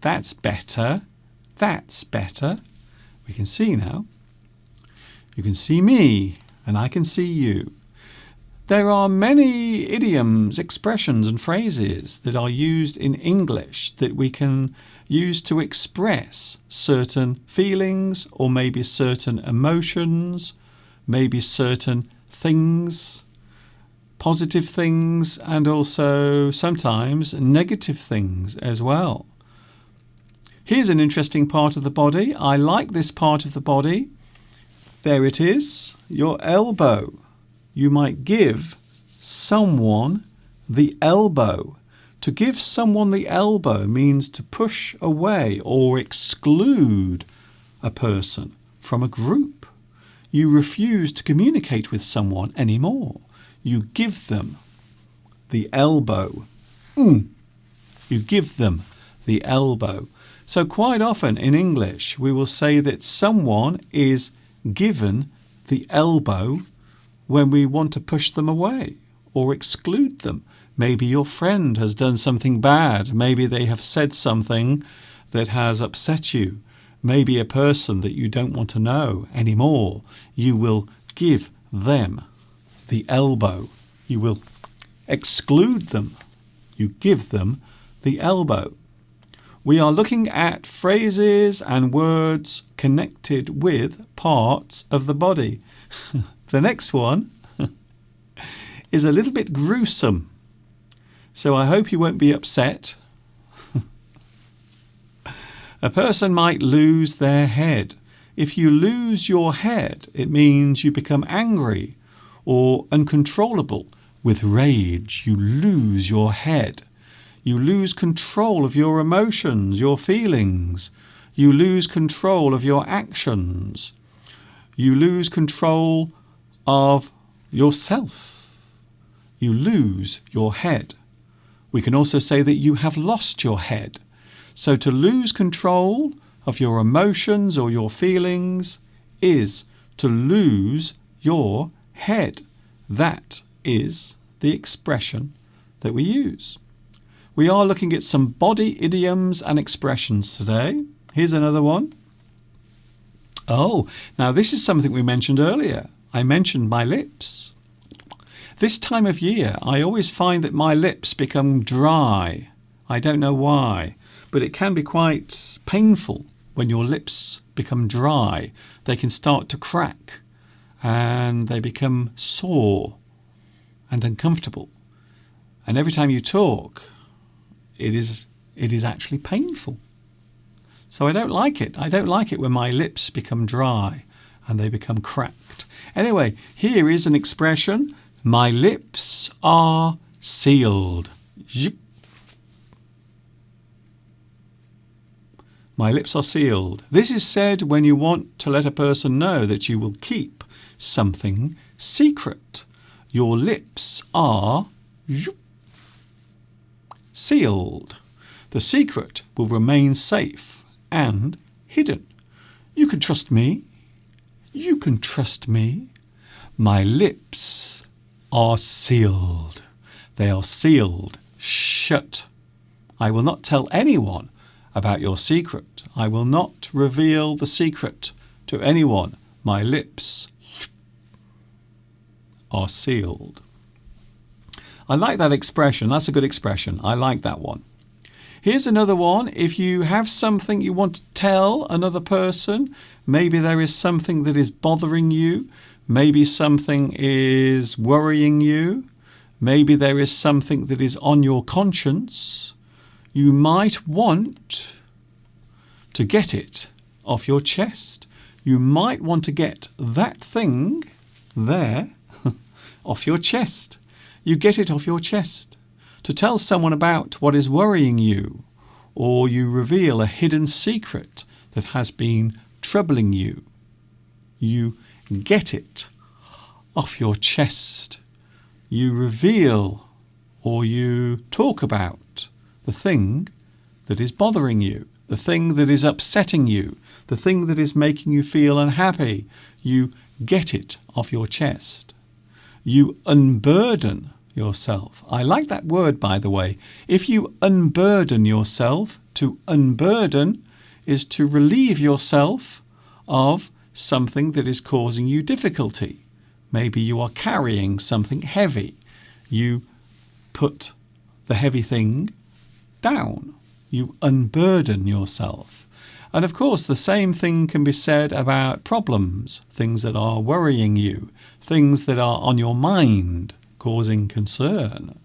That's better. That's better. We can see now. You can see me and I can see you. There are many idioms, expressions and phrases that are used in English that we can use to express certain feelings or maybe certain emotions, maybe certain things, positive things, and also sometimes negative things as well. Here's an interesting part of the body. I like this part of the body. There it is, your elbow. You might give someone the elbow. To give someone the elbow means to push away or exclude a person from a group. You refuse to communicate with someone anymore. You give them the elbow. You give them the elbow. So quite often in English we will say that someone is given the elbow when we want to push them away or exclude them. Maybe your friend has done something bad. Maybe they have said something that has upset you. Maybe a person that you don't want to know anymore. You will give them the elbow. You will exclude them. You give them the elbow. We are looking at phrases and words connected with parts of the body. The next one is a little bit gruesome, so I hope you won't be upset. A person might lose their head. If you lose your head, it means you become angry or uncontrollable with rage. You lose your head. You lose control of your emotions, your feelings. You lose control of your actions. You lose control of yourself. You lose your head. We can also say that you have lost your head. So to lose control of your emotions or your feelings is to lose your head. That is the expression that we use. We are looking at some body idioms and expressions today. Here's another one. Oh, now this is something we mentioned earlier. I mentioned my lips. This time of year, I always find that my lips become dry. I don't know why, but it can be quite painful when your lips become dry. They can start to crack and they become sore and uncomfortable. And every time you talk, it is actually painful. So I don't like it. I don't like it when my lips become dry and they become cracked. Anyway, here is an expression. My lips are sealed. Zip. My lips are sealed. This is said when you want to let a person know that you will keep something secret. Your lips are sealed. The secret will remain safe and hidden. You can trust me. You can trust me. My lips are sealed. They are sealed shut. I will not tell anyone about your secret. I will not reveal the secret to anyone. My lips are sealed. I like that expression. That's a good expression. I like that one. Here's another one. If you have something you want to tell another person, maybe there is something that is bothering you, maybe something is worrying you, maybe there is something that is on your conscience, you might want to get it off your chest. You might want to get that thing there off your chest. You get it off your chest. To tell someone about what is worrying you, or you reveal a hidden secret that has been troubling you. You get it off your chest. You reveal or you talk about the thing that is bothering you, the thing that is upsetting you, the thing that is making you feel unhappy. You get it off your chest. You unburden yourself. I like that word, by the way. If you unburden yourself, to unburden is to relieve yourself of something that is causing you difficulty. Maybe you are carrying something heavy. You put the heavy thing down. You unburden yourself. And of course, the same thing can be said about problems, things that are worrying you, things that are on your mind, causing concern.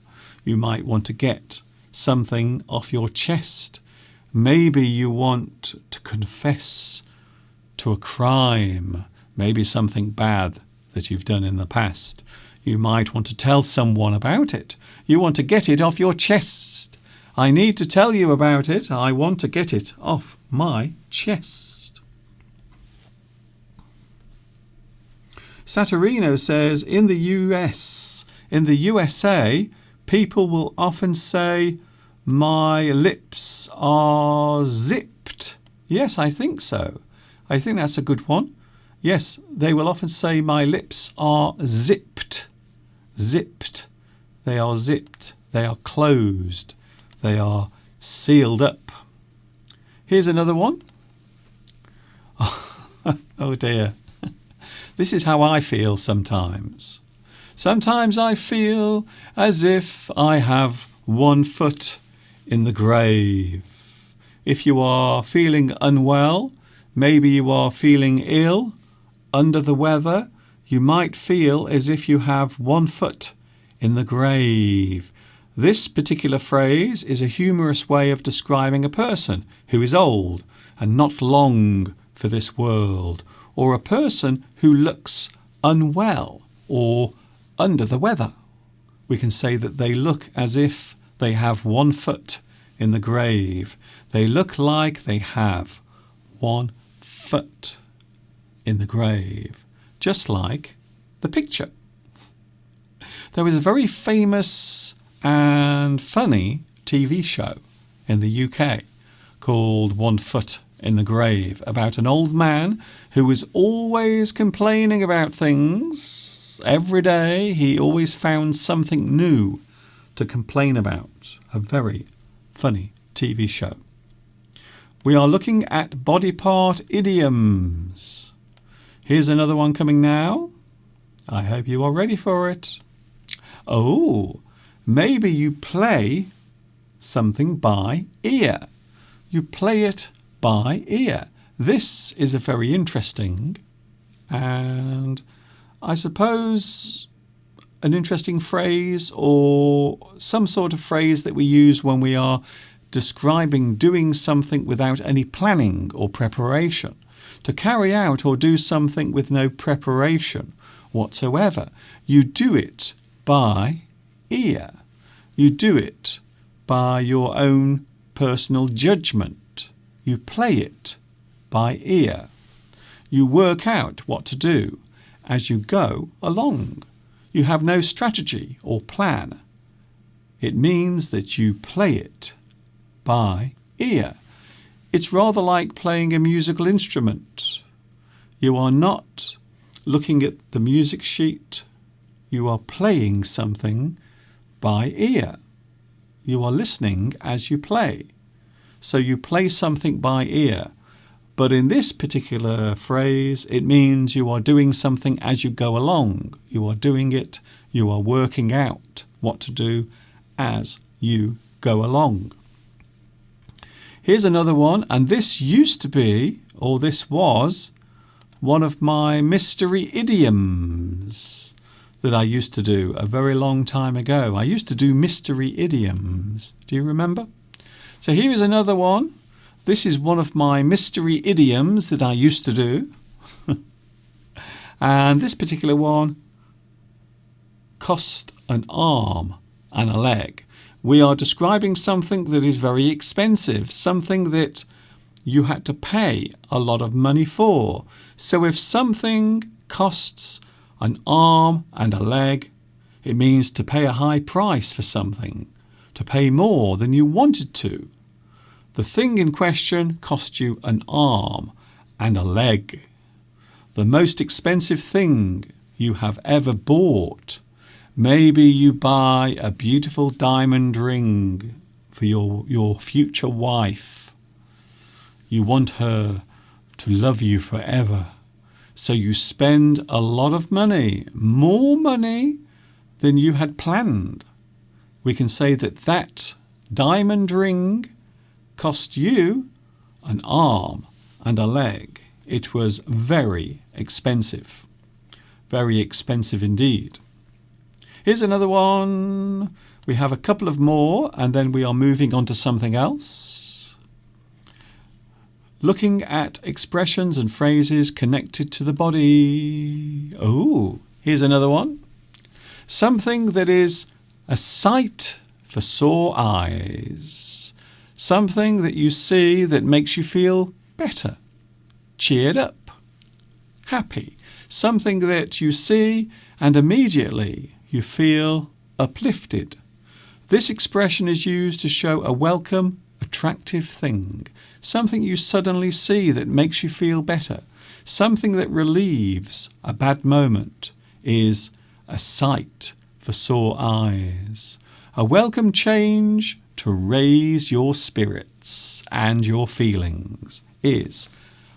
You might want to get something off your chest. Maybe you want to confess to a crime, maybe something bad that you've done in the past. You might want to tell someone about it. You want to get it off your chest. I need to tell you about it. I want to get it off my chest. Saturino says, in the USA, people will often say, my lips are zipped. Yes, I think so. I think that's a good one. Yes, they will often say, my lips are zipped. Zipped. They are zipped. They are closed. They are sealed up. Here's another one. Oh dear. This is how I feel sometimes. Sometimes I feel as if I have one foot in the grave. If you are feeling unwell, maybe you are feeling ill, under the weather, you might feel as if you have one foot in the grave. This particular phrase is a humorous way of describing a person who is old and not long for this world, or a person who looks unwell or under the weather. We can say that they look as if they have one foot in the grave. They look like they have one foot in the grave, just like the picture. There was a very famous and funny TV show in the UK called One Foot in the Grave, about an old man who was always complaining about things. Every day he always found something new to complain about. A very funny TV show. We are looking at body part idioms. Here's another one coming now. I hope you are ready for it. Oh, maybe you play something by ear. You play it by ear. This is a very interesting and I suppose an interesting phrase, or some sort of phrase that we use when we are describing doing something without any planning or preparation. To carry out or do something with no preparation whatsoever. You do it by ear. You do it by your own personal judgment. You play it by ear. You work out what to do as you go along. You have no strategy or plan. It means that you play it by ear. It's rather like playing a musical instrument. You are not looking at the music sheet. You are playing something by ear. You are listening as you play. So you play something by ear. But in this particular phrase, it means you are doing something as you go along. You are doing it, you are working out what to do as you go along. Here's another one, and this used to be, or this was, one of my mystery idioms that I used to do a very long time ago. I used to do mystery idioms. Do you remember? So here is another one. This is one of my mystery idioms that I used to do. And this particular one cost an arm and a leg. We are describing something that is very expensive, something that you had to pay a lot of money for. So if something costs an arm and a leg, it means to pay a high price for something, to pay more than you wanted to. The thing in question cost you an arm and a leg. The most expensive thing you have ever bought. Maybe you buy a beautiful diamond ring for your future wife. You want her to love you forever. So you spend a lot of money, more money than you had planned. We can say that that diamond ring cost you an arm and a leg. It was very expensive. Very expensive indeed. Here's another one. We have a couple of more and then we are moving on to something else. Looking at expressions and phrases connected to the body. Oh, here's another one. Something that is a sight for sore eyes. Something that you see that makes you feel better, cheered up, happy. Something that you see and immediately you feel uplifted. This expression is used to show a welcome, attractive thing. Something you suddenly see that makes you feel better. Something that relieves a bad moment is a sight for sore eyes. A welcome change to raise your spirits and your feelings is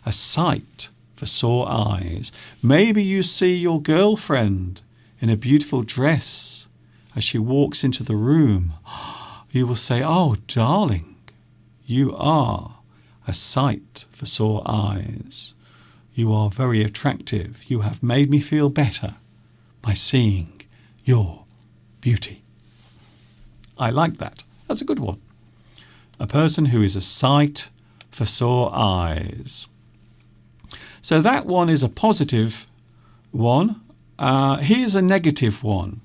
a sight for sore eyes. Maybe you see your girlfriend in a beautiful dress as she walks into the room. You will say, "Oh, darling, you are a sight for sore eyes. You are very attractive. You have made me feel better by seeing your beauty." I like that. That's a good one. A person who is a sight for sore eyes. So that one is a positive one. Here's a negative one.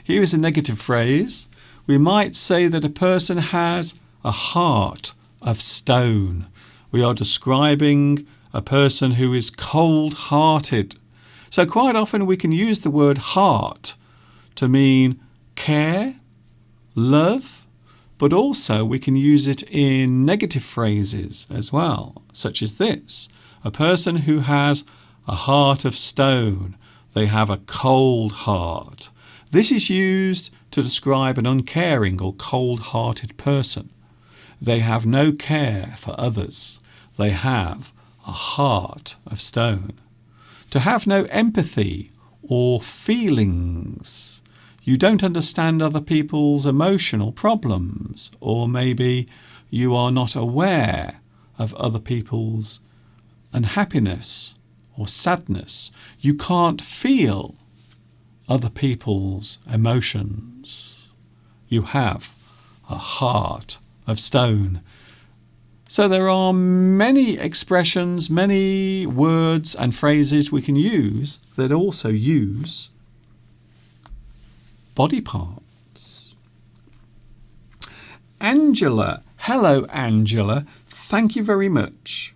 Here is a negative phrase. We might say that a person has a heart of stone. We are describing a person who is cold-hearted. So quite often we can use the word heart to mean care, love, but also we can use it in negative phrases as well, such as this. A person who has a heart of stone. They have a cold heart. This is used to describe an uncaring or cold-hearted person. They have no care for others. They have a heart of stone. To have no empathy or feelings. You don't understand other people's emotional problems, or maybe you are not aware of other people's unhappiness or sadness. You can't feel other people's emotions. You have a heart of stone. So there are many expressions, many words and phrases we can use that also use body parts. Angela. Hello, Angela. Thank you very much.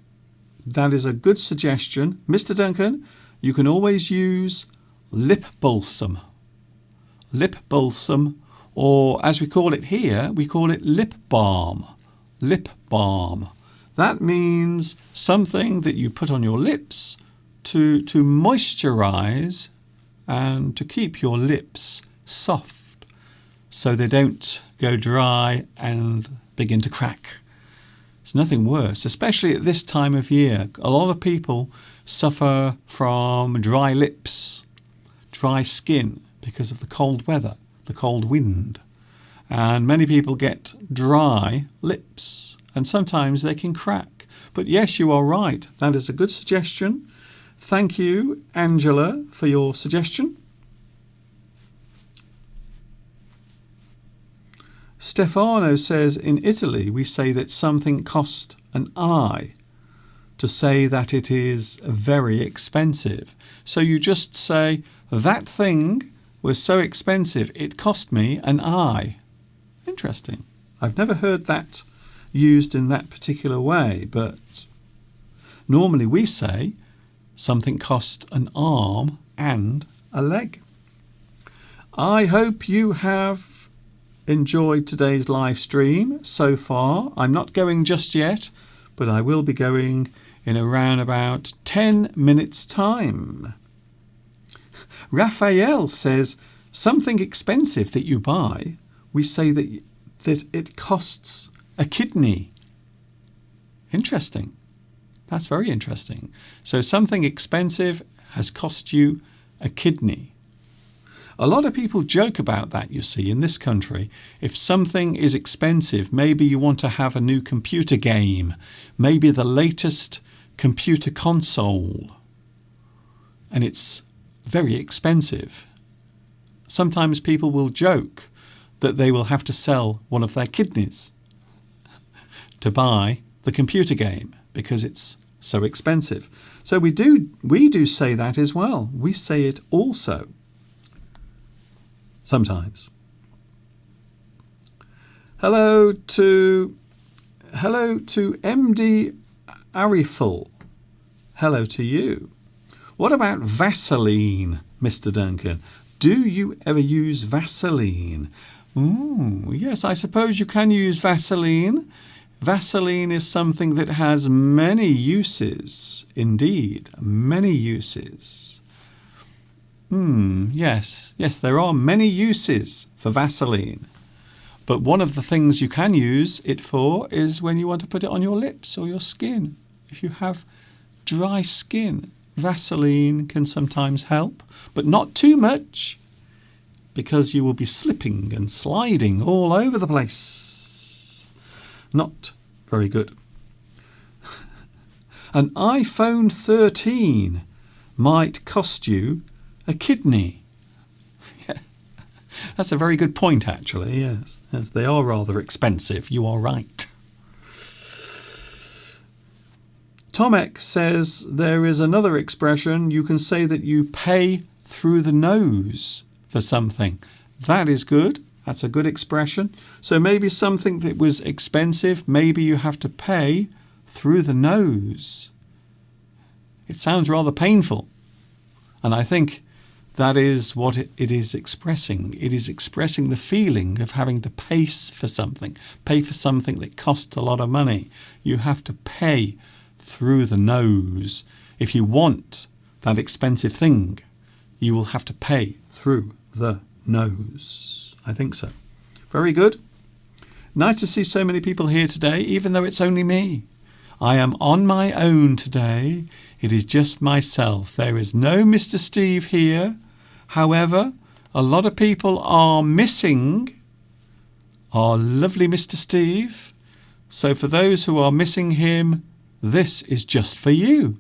That is a good suggestion. Mr. Duncan, you can always use lip balsam. Lip balsam or as we call it here, we call it lip balm. Lip balm. That means something that you put on your lips to moisturize and to keep your lips soft so they don't go dry and begin to crack. It's nothing worse, especially at this time of year. A lot of people suffer from dry lips, dry skin because of the cold weather, the cold wind. And many people get dry lips, and sometimes they can crack. But yes, you are right. That is a good suggestion. Thank you, Angela, for your suggestion. Stefano says, in Italy, we say that something cost an eye to say that it is very expensive. So you just say, that thing was so expensive, it cost me an eye. Interesting. I've never heard that used in that particular way, but normally we say something cost an arm and a leg. I hope you have enjoyed today's live stream so far. I'm not going just yet, but I will be going in around about 10 minutes time. Raphael says, something expensive that you buy, we say that it costs a kidney. Interesting. That's very interesting. So something expensive has cost you a kidney. A lot of people joke about that, you see, in this country. If something is expensive, maybe you want to have a new computer game, maybe the latest computer console, and it's very expensive. Sometimes people will joke that they will have to sell one of their kidneys to buy the computer game because it's so expensive. So we do say that as well. We say it also. Sometimes. Hello to MD Ariful. Hello to you. What about Vaseline, Mr. Duncan? Do you ever use Vaseline? Ooh, yes, I suppose you can use Vaseline. Vaseline is something that has many uses. Indeed, many uses. Yes, there are many uses for Vaseline. But one of the things you can use it for is when you want to put it on your lips or your skin. If you have dry skin, Vaseline can sometimes help, but not too much, because you will be slipping and sliding all over the place. Not very good. An iPhone 13 might cost you a kidney. Yeah. That's a very good point, actually. Yes, they are rather expensive. You are right. Tomek says there is another expression. You can say that you pay through the nose for something. That is good. That's a good expression. So maybe something that was expensive, maybe you have to pay through the nose. It sounds rather painful. And I think that is what it is expressing. It is expressing the feeling of having to pay for something that costs a lot of money. You have to pay through the nose. If you want that expensive thing, you will have to pay through the nose. I think so. Very good. Nice to see so many people here today, even though it's only me. I am on my own today. It is just myself. There is no Mr. Steve here. However, a lot of people are missing our lovely Mr. Steve. So for those who are missing him, this is just for you.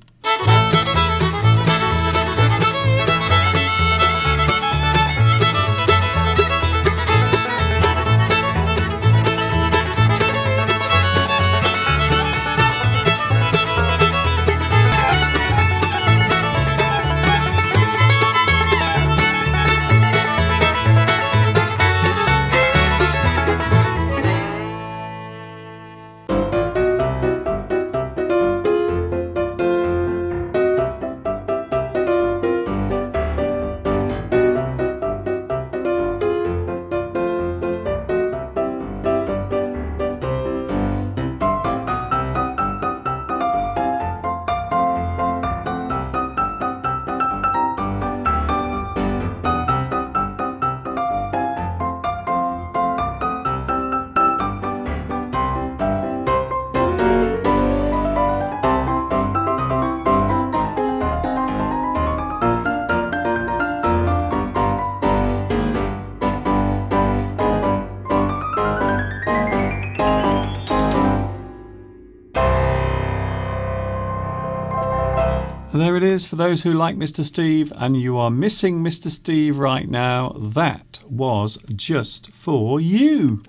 And there it is for those who like Mr. Steve and you are missing Mr. Steve right now. That was just for you.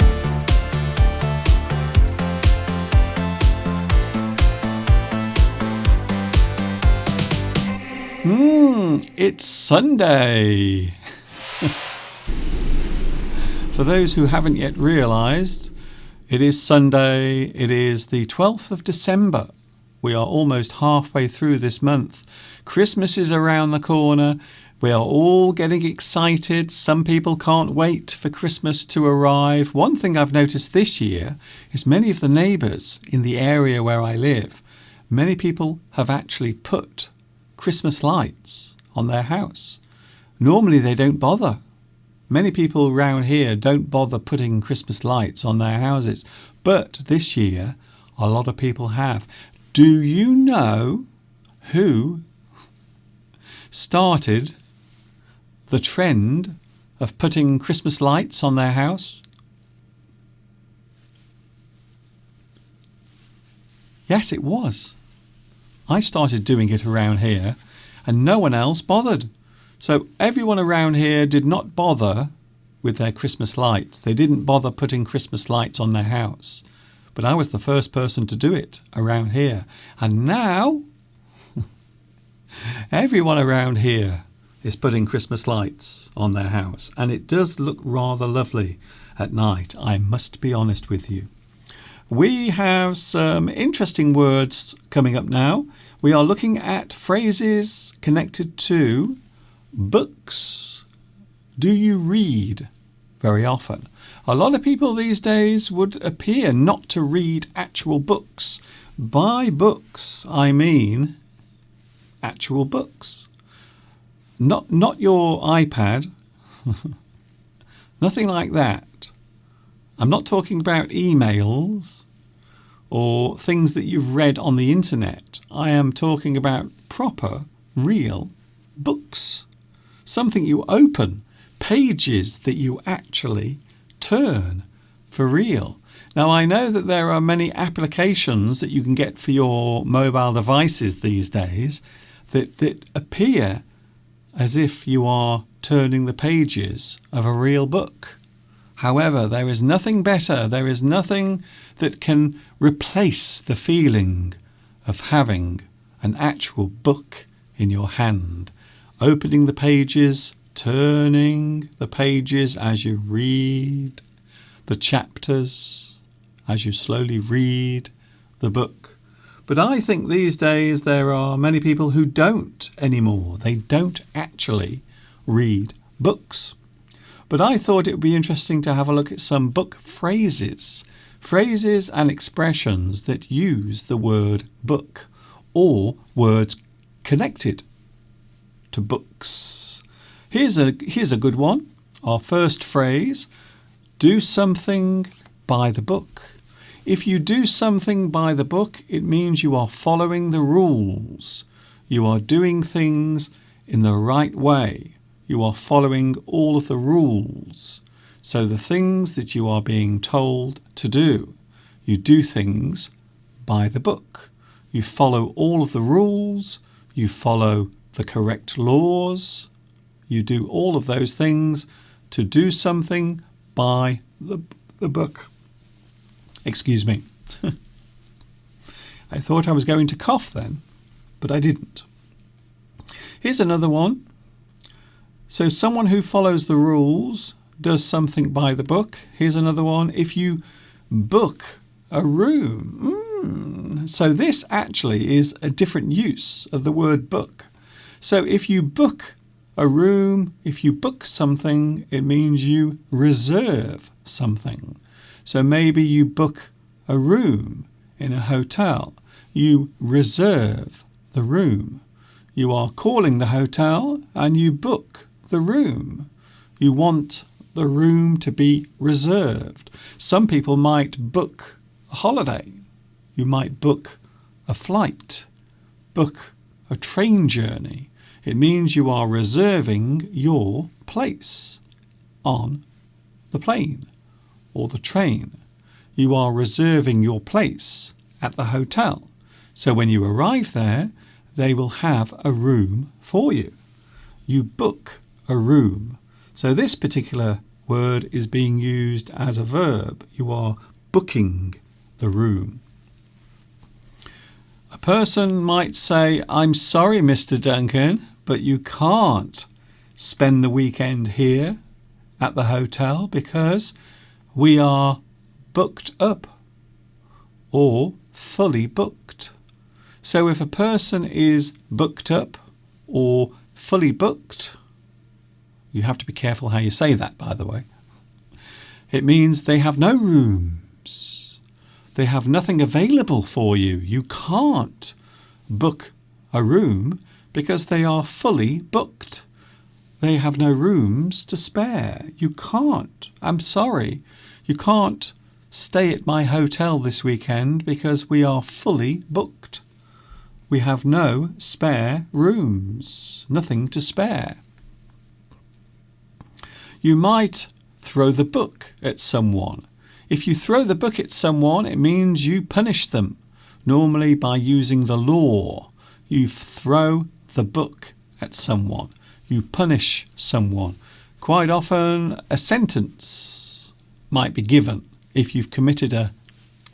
It's Sunday. For those who haven't yet realised, it is Sunday. It is the 12th of December. We are almost halfway through this month. Christmas is around the corner. We are all getting excited. Some people can't wait for Christmas to arrive. One thing I've noticed this year is many of the neighbours in the area where I live, many people have actually put Christmas lights on their house. Normally they don't bother. Many people around here don't bother putting Christmas lights on their houses. But this year, a lot of people have. Do you know who started the trend of putting Christmas lights on their house? Yes, it was. I started doing it around here and no one else bothered. So everyone around here did not bother with their Christmas lights. They didn't bother putting Christmas lights on their house. But I was the first person to do it around here. And now everyone around here is putting Christmas lights on their house. And it does look rather lovely at night, I must be honest with you. We have some interesting words coming up now. We are looking at phrases connected to books. Do you read very often? A lot of people these days would appear not to read actual books. By books, I mean actual books. Not your iPad. Nothing like that. I'm not talking about emails or things that you've read on the internet. I am talking about proper, real books. Something you open, pages that you actually turn for real. Now, I know that there are many applications that you can get for your mobile devices these days that appear as if you are turning the pages of a real book. However, there is nothing better, there is nothing that can replace the feeling of having an actual book in your hand, opening the pages, turning the pages as you read the chapters, as you slowly read the book. But I think these days there are many people who don't anymore. They don't actually read books. But I thought it would be interesting to have a look at some book phrases and expressions that use the word book or words connected to books. Here's a good one. Our first phrase, do something by the book. If you do something by the book, it means you are following the rules. You are doing things in the right way. You are following all of the rules. So the things that you are being told to do, you do things by the book. You follow all of the rules. You follow the correct laws. You do all of those things to do something by the book. Excuse me. I thought I was going to cough then, but I didn't. Here's another one. So someone who follows the rules does something by the book. Here's another one. If you book a room. So this actually is a different use of the word book. So if you book a room, if you book something, it means you reserve something. So maybe you book a room in a hotel. You reserve the room. You are calling the hotel and you book the room. You want the room to be reserved. Some people might book a holiday. You might book a flight, book a train journey. It means you are reserving your place on the plane or the train. You are reserving your place at the hotel. So when you arrive there, they will have a room for you. You book a room. So this particular word is being used as a verb. You are booking the room. A person might say, I'm sorry, Mr. Duncan, but you can't spend the weekend here at the hotel because we are booked up or fully booked. So if a person is booked up or fully booked, you have to be careful how you say that, by the way. It means they have no rooms. They have nothing available for you. You can't book a room because they are fully booked. They have no rooms to spare. You can't. I'm sorry. You can't stay at my hotel this weekend because we are fully booked. We have no spare rooms. Nothing to spare. You might throw the book at someone. If you throw the book at someone, it means you punish them, normally by using the law. You throw the book at someone. You punish someone. Quite often, a sentence might be given. If you've committed a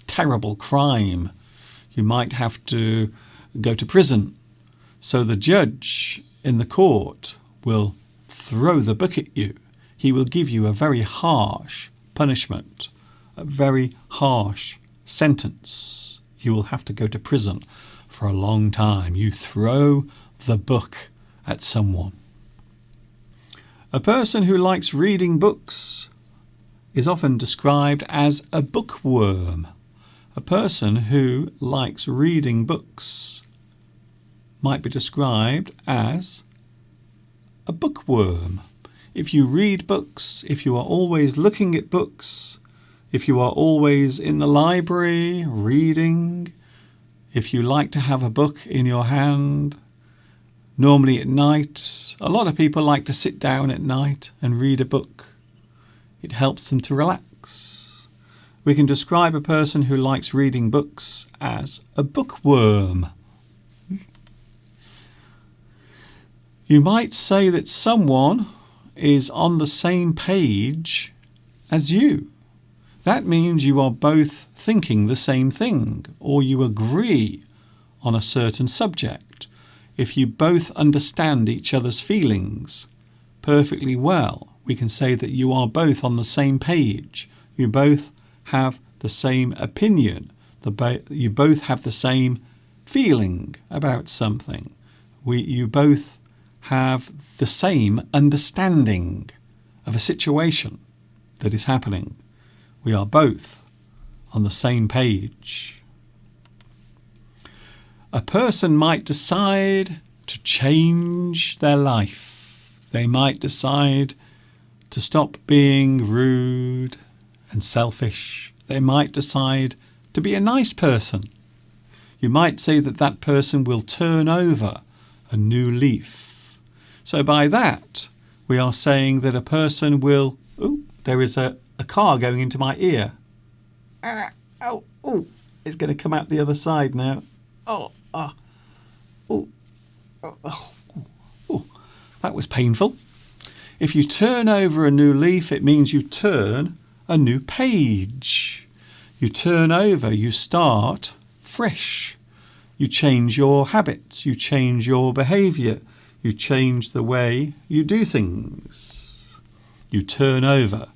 terrible crime, you might have to go to prison. So the judge in the court will throw the book at you. He will give you a very harsh punishment, a very harsh sentence. You will have to go to prison for a long time. You throw the book at someone. A person who likes reading books is often described as a bookworm. A person who likes reading books might be described as a bookworm. If you read books, if you are always looking at books, if you are always in the library reading, if you like to have a book in your hand, normally at night, a lot of people like to sit down at night and read a book. It helps them to relax. We can describe a person who likes reading books as a bookworm. You might say that someone is on the same page as you. That means you are both thinking the same thing, or you agree on a certain subject. If you both understand each other's feelings perfectly well, we can say that you are both on the same page. You both have the same opinion. You both have the same feeling about something. You both have the same understanding of a situation that is happening. We are both on the same page. A person might decide to change their life. They might decide to stop being rude and selfish. They might decide to be a nice person. You might say that that person will turn over a new leaf. So by that, we are saying that a person will... Oh, there is a car going into my ear. Oh, it's going to come out the other side now. That was painful. If you turn over a new leaf, it means you turn a new page. You turn over, you start fresh. You change your habits, you change your behaviour, you change the way you do things. You turn over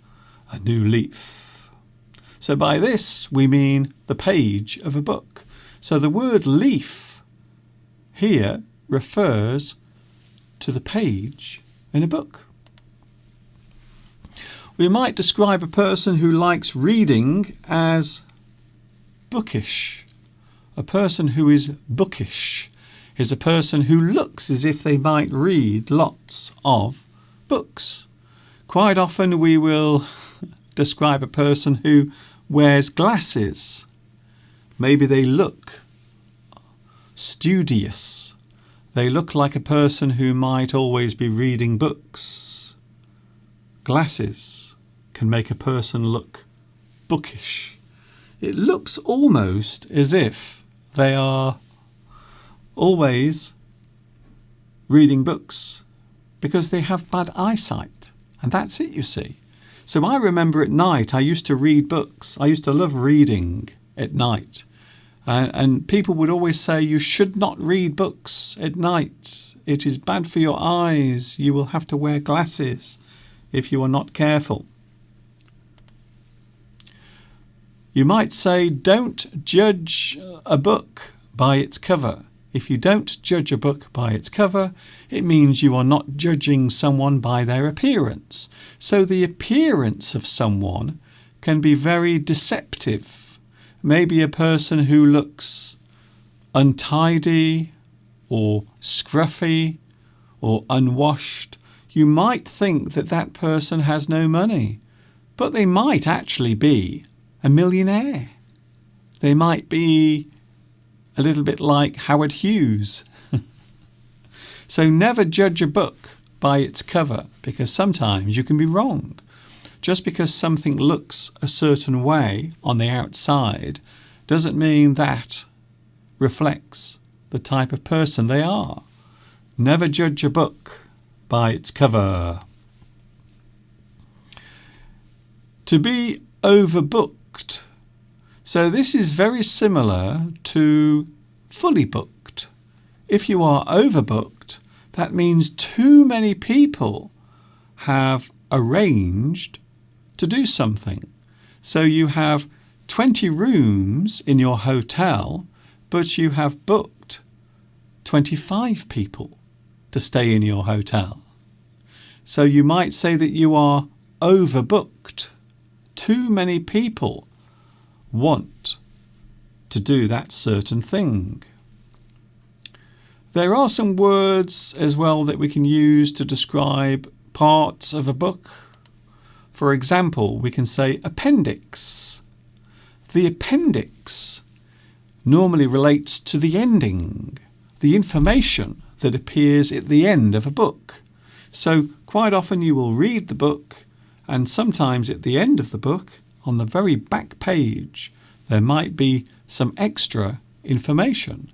a new leaf. So by this we mean the page of a book. So the word leaf here refers to the page in a book. We might describe a person who likes reading as bookish. A person who is bookish is a person who looks as if they might read lots of books. Quite often we will describe a person who wears glasses. Maybe they look studious. They look like a person who might always be reading books. Glasses can make a person look bookish. It looks almost as if they are always reading books because they have bad eyesight. And that's it, you see. So I remember at night I used to read books. I used to love reading at night. And people would always say you should not read books at night. It is bad for your eyes. You will have to wear glasses if you are not careful. You might say, don't judge a book by its cover. If you don't judge a book by its cover, it means you are not judging someone by their appearance. So the appearance of someone can be very deceptive. Maybe a person who looks untidy or scruffy or unwashed, you might think that that person has no money, but they might actually be a millionaire. They might be a little bit like Howard Hughes. So never judge a book by its cover, because sometimes you can be wrong. Just because something looks a certain way on the outside doesn't mean that reflects the type of person they are. Never judge a book by its cover. To be overbooked. So this is very similar to fully booked. If you are overbooked, that means too many people have arranged to do something. So you have 20 rooms in your hotel, but you have booked 25 people to stay in your hotel. So you might say that you are overbooked. Too many people want to do that certain thing. There are some words as well that we can use to describe parts of a book. For example, we can say appendix. The appendix normally relates to the ending, the information that appears at the end of a book. So quite often you will read the book, and sometimes at the end of the book, on the very back page, there might be some extra information,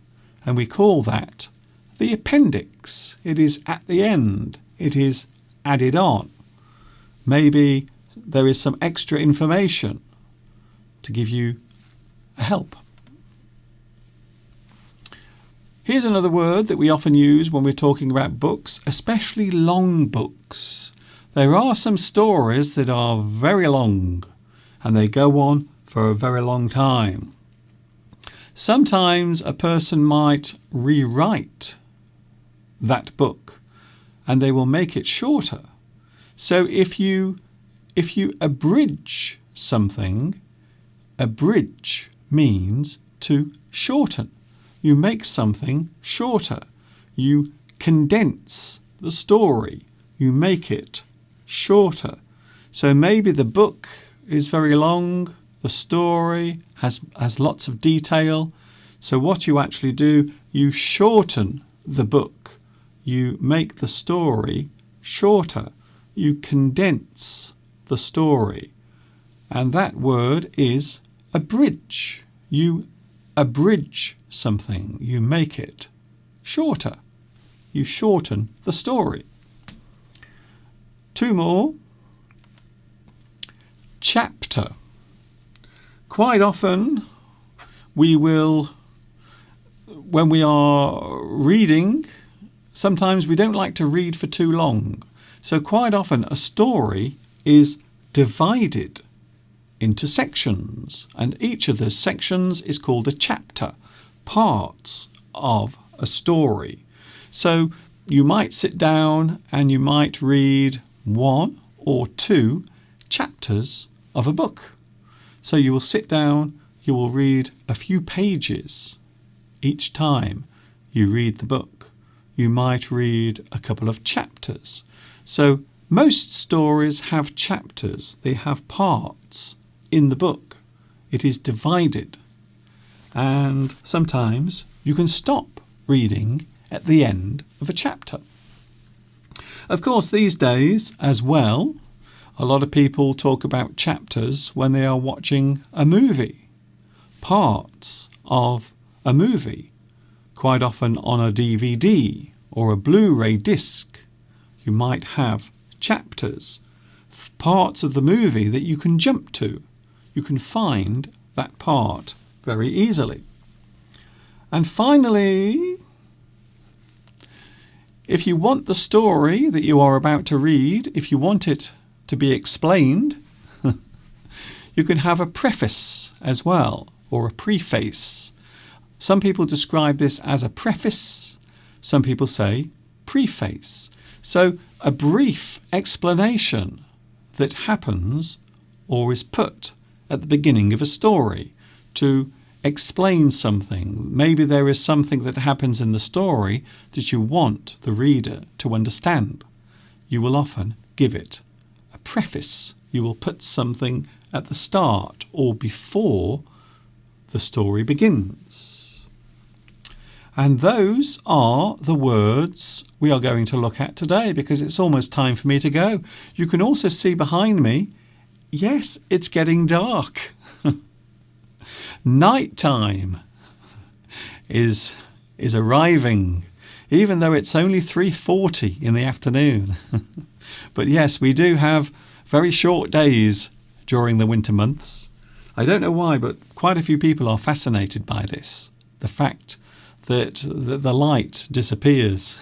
and we call that the appendix. It is at the end. It is added on. Maybe there is some extra information to give you a help. Here's another word that we often use when we're talking about books, especially long books. There are some stories that are very long, and they go on for a very long time. Sometimes a person might rewrite that book and they will make it shorter. So if you abridge something, abridge means to shorten. You make something shorter. You condense the story. You make it shorter. So maybe the book is very long, the story has lots of detail. So what you actually do, you shorten the book. You make the story shorter. You condense the story. And that word is abridge. You abridge something. You make it shorter. You shorten the story. Two more. Chapter. Quite often we will, when we are reading, sometimes we don't like to read for too long. So quite often a story is divided into sections, and each of the sections is called a chapter, parts of a story. So you might sit down and you might read 1 or 2 chapters of a book. So you will sit down, you will read a few pages each time you read the book. You might read a couple of chapters. So most stories have chapters. They have parts in the book. It is divided. And sometimes you can stop reading at the end of a chapter. Of course, these days as well, a lot of people talk about chapters when they are watching a movie. Parts of a movie, quite often on a DVD or a Blu-ray disc, you might have chapters, parts of the movie that you can jump to. You can find that part very easily. And finally, if you want the story that you are about to read, if you want it to be explained, you can have a preface as well, or a preface. Some people describe this as a preface. Some people say preface. So a brief explanation that happens or is put at the beginning of a story to explain something. Maybe there is something that happens in the story that you want the reader to understand. You will often give it a preface. You will put something at the start or before the story begins. And those are the words we are going to look at today, because it's almost time for me to go. You can also see behind me, yes, it's getting dark. Night time is arriving, even though it's only 3:40 in the afternoon. But yes, we do have very short days during the winter months. I don't know why, but quite a few people are fascinated by this. The fact that the light disappears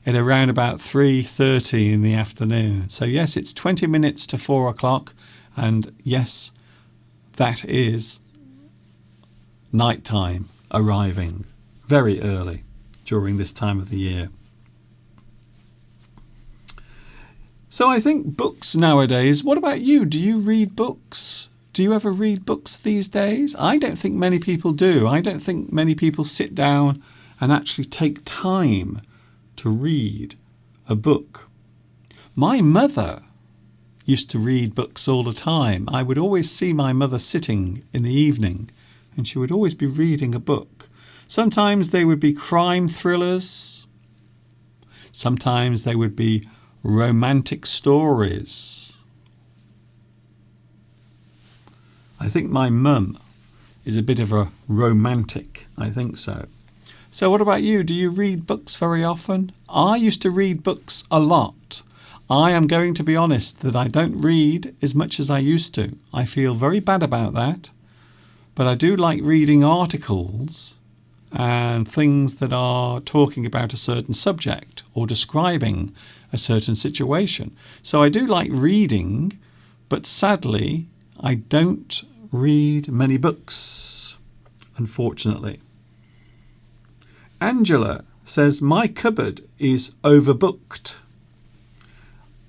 at around about 3:30 in the afternoon. So yes, it's 20 minutes to 4 o'clock, and yes, that is night time arriving very early during this time of the year. So I think books nowadays, what about you? Do you read books? Do you ever read books these days? I don't think many people do. I don't think many people sit down and actually take time to read a book. My mother used to read books all the time. I would always see my mother sitting in the evening, and she would always be reading a book. Sometimes they would be crime thrillers. Sometimes they would be romantic stories. I think my mum is a bit of a romantic. I think so. So what about you? Do you read books very often? I used to read books a lot. I am going to be honest that I don't read as much as I used to. I feel very bad about that. But I do like reading articles and things that are talking about a certain subject or describing a certain situation. So I do like reading, but sadly, I don't read many books, unfortunately. Angela says, my cupboard is overbooked.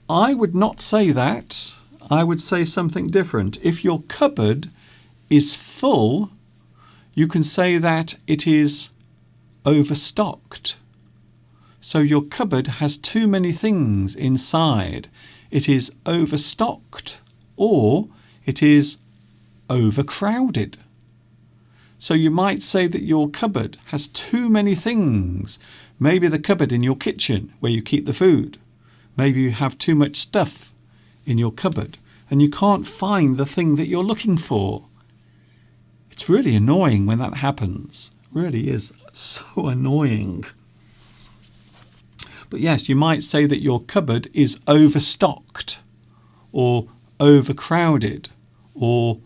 I would not say that. I would say something different. If your cupboard is full, you can say that it is overstocked. So your cupboard has too many things inside. It is overstocked, or it is overcrowded. So you might say that your cupboard has too many things. Maybe the cupboard in your kitchen where you keep the food. Maybe you have too much stuff in your cupboard and you can't find the thing that you're looking for. It's really annoying when that happens. It really is so annoying. But yes, you might say that your cupboard is overstocked or overcrowded or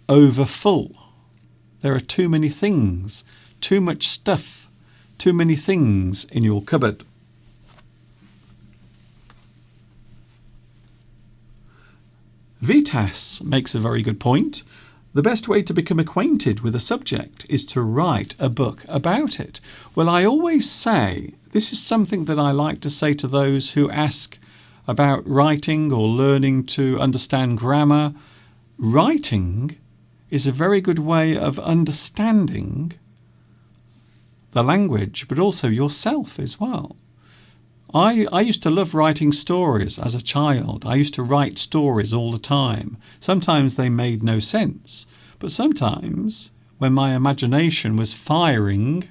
overfull. There are too many things, too much stuff, too many things in your cupboard. Vitas makes a very good point. The best way to become acquainted with a subject is to write a book about it. Well, I always say, this is something that I like to say to those who ask about writing or learning to understand grammar. Writing is a very good way of understanding the language, but also yourself as well. I used to love writing stories as a child. I used to write stories all the time. Sometimes they made no sense, but sometimes when my imagination was firing,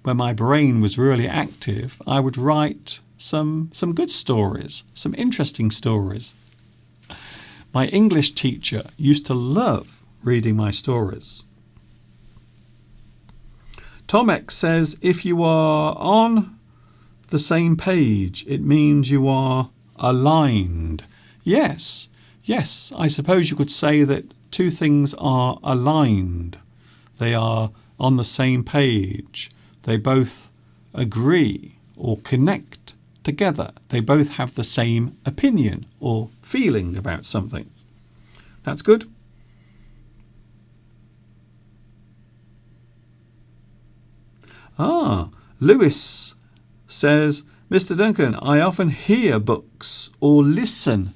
when my brain was really active, I would write some good stories, some interesting stories. My English teacher used to love reading my stories. Tom X says, if you are on the same page, it means you are aligned. Yes, I suppose you could say that two things are aligned. They are on the same page. They both agree or connect together. They both have the same opinion or feeling about something. That's good. Lewis says, Mr. Duncan, I often hear books or listen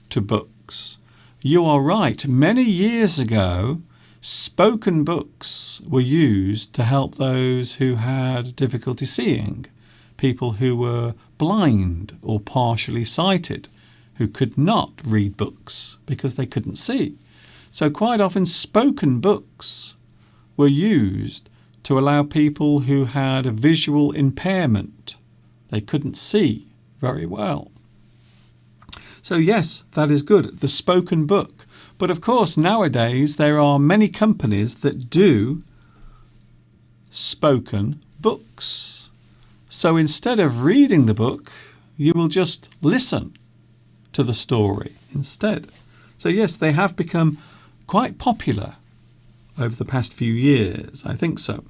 to books. You are right. Many years ago, spoken books were used to help those who had difficulty seeing, people who were blind or partially sighted, who could not read books because they couldn't see. So quite often spoken books were used to allow people who had a visual impairment. They couldn't see very well. So yes, that is good, the spoken book. But of course, nowadays there are many companies that do spoken books. So instead of reading the book, you will just listen to the story instead. So yes, they have become quite popular over the past few years. I think so.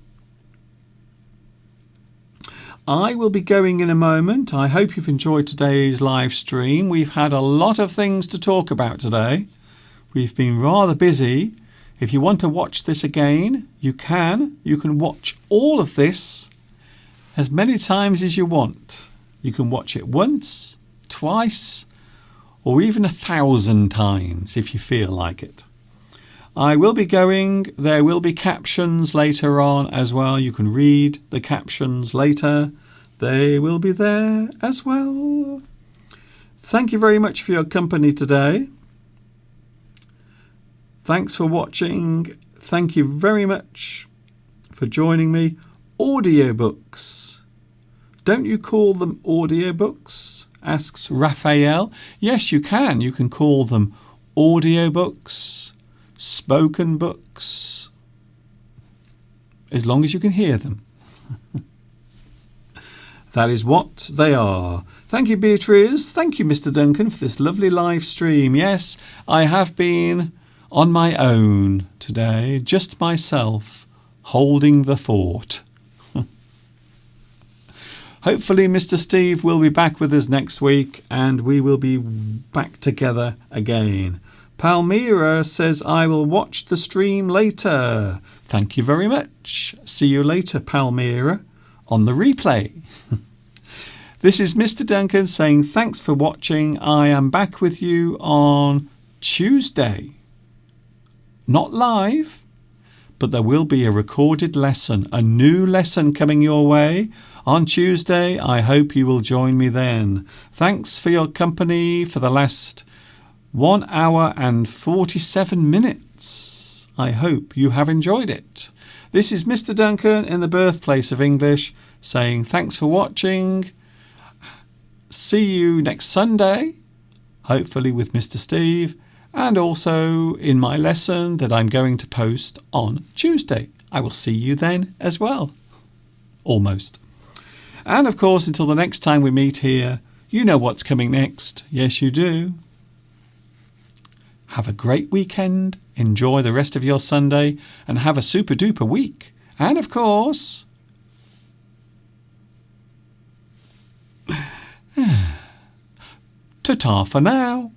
I will be going in a moment. I hope you've enjoyed today's live stream. We've had a lot of things to talk about today. We've been rather busy. If you want to watch this again, you can. You can watch all of this as many times as you want. You can watch it once, twice, or even 1,000 times if you feel like it. I will be going. There will be captions later on as well. You can read the captions later. They will be there as well. Thank you very much for your company today. Thanks for watching. Thank you very much for joining me. Audiobooks. Don't you call them audiobooks? Asks Raphael. Yes, you can. You can call them audiobooks, spoken books, as long as you can hear them. That is what they are. Thank you, Beatrice. Thank you, Mr. Duncan, for this lovely live stream. Yes, I have been on my own today, just myself, holding the fort. Hopefully Mr. Steve will be back with us next week and we will be back together again. Palmyra says, I will watch the stream later. Thank you very much. See you later, Palmyra, on the replay. This is Mr. Duncan saying thanks for watching. I am back with you on Tuesday. Not live, but there will be a recorded lesson, a new lesson coming your way on Tuesday. I hope you will join me then. Thanks for your company for the last 1 hour and 47 minutes. I hope you have enjoyed it. This is Mr. Duncan in the birthplace of English saying thanks for watching. See you next Sunday, hopefully with Mr. Steve, and also in my lesson that I'm going to post on Tuesday. I will see you then as well. Almost. And of course, until the next time we meet here, you know what's coming next. Yes, you do. Have a great weekend. Enjoy the rest of your Sunday and have a super duper week. And of course, ta-ta for now.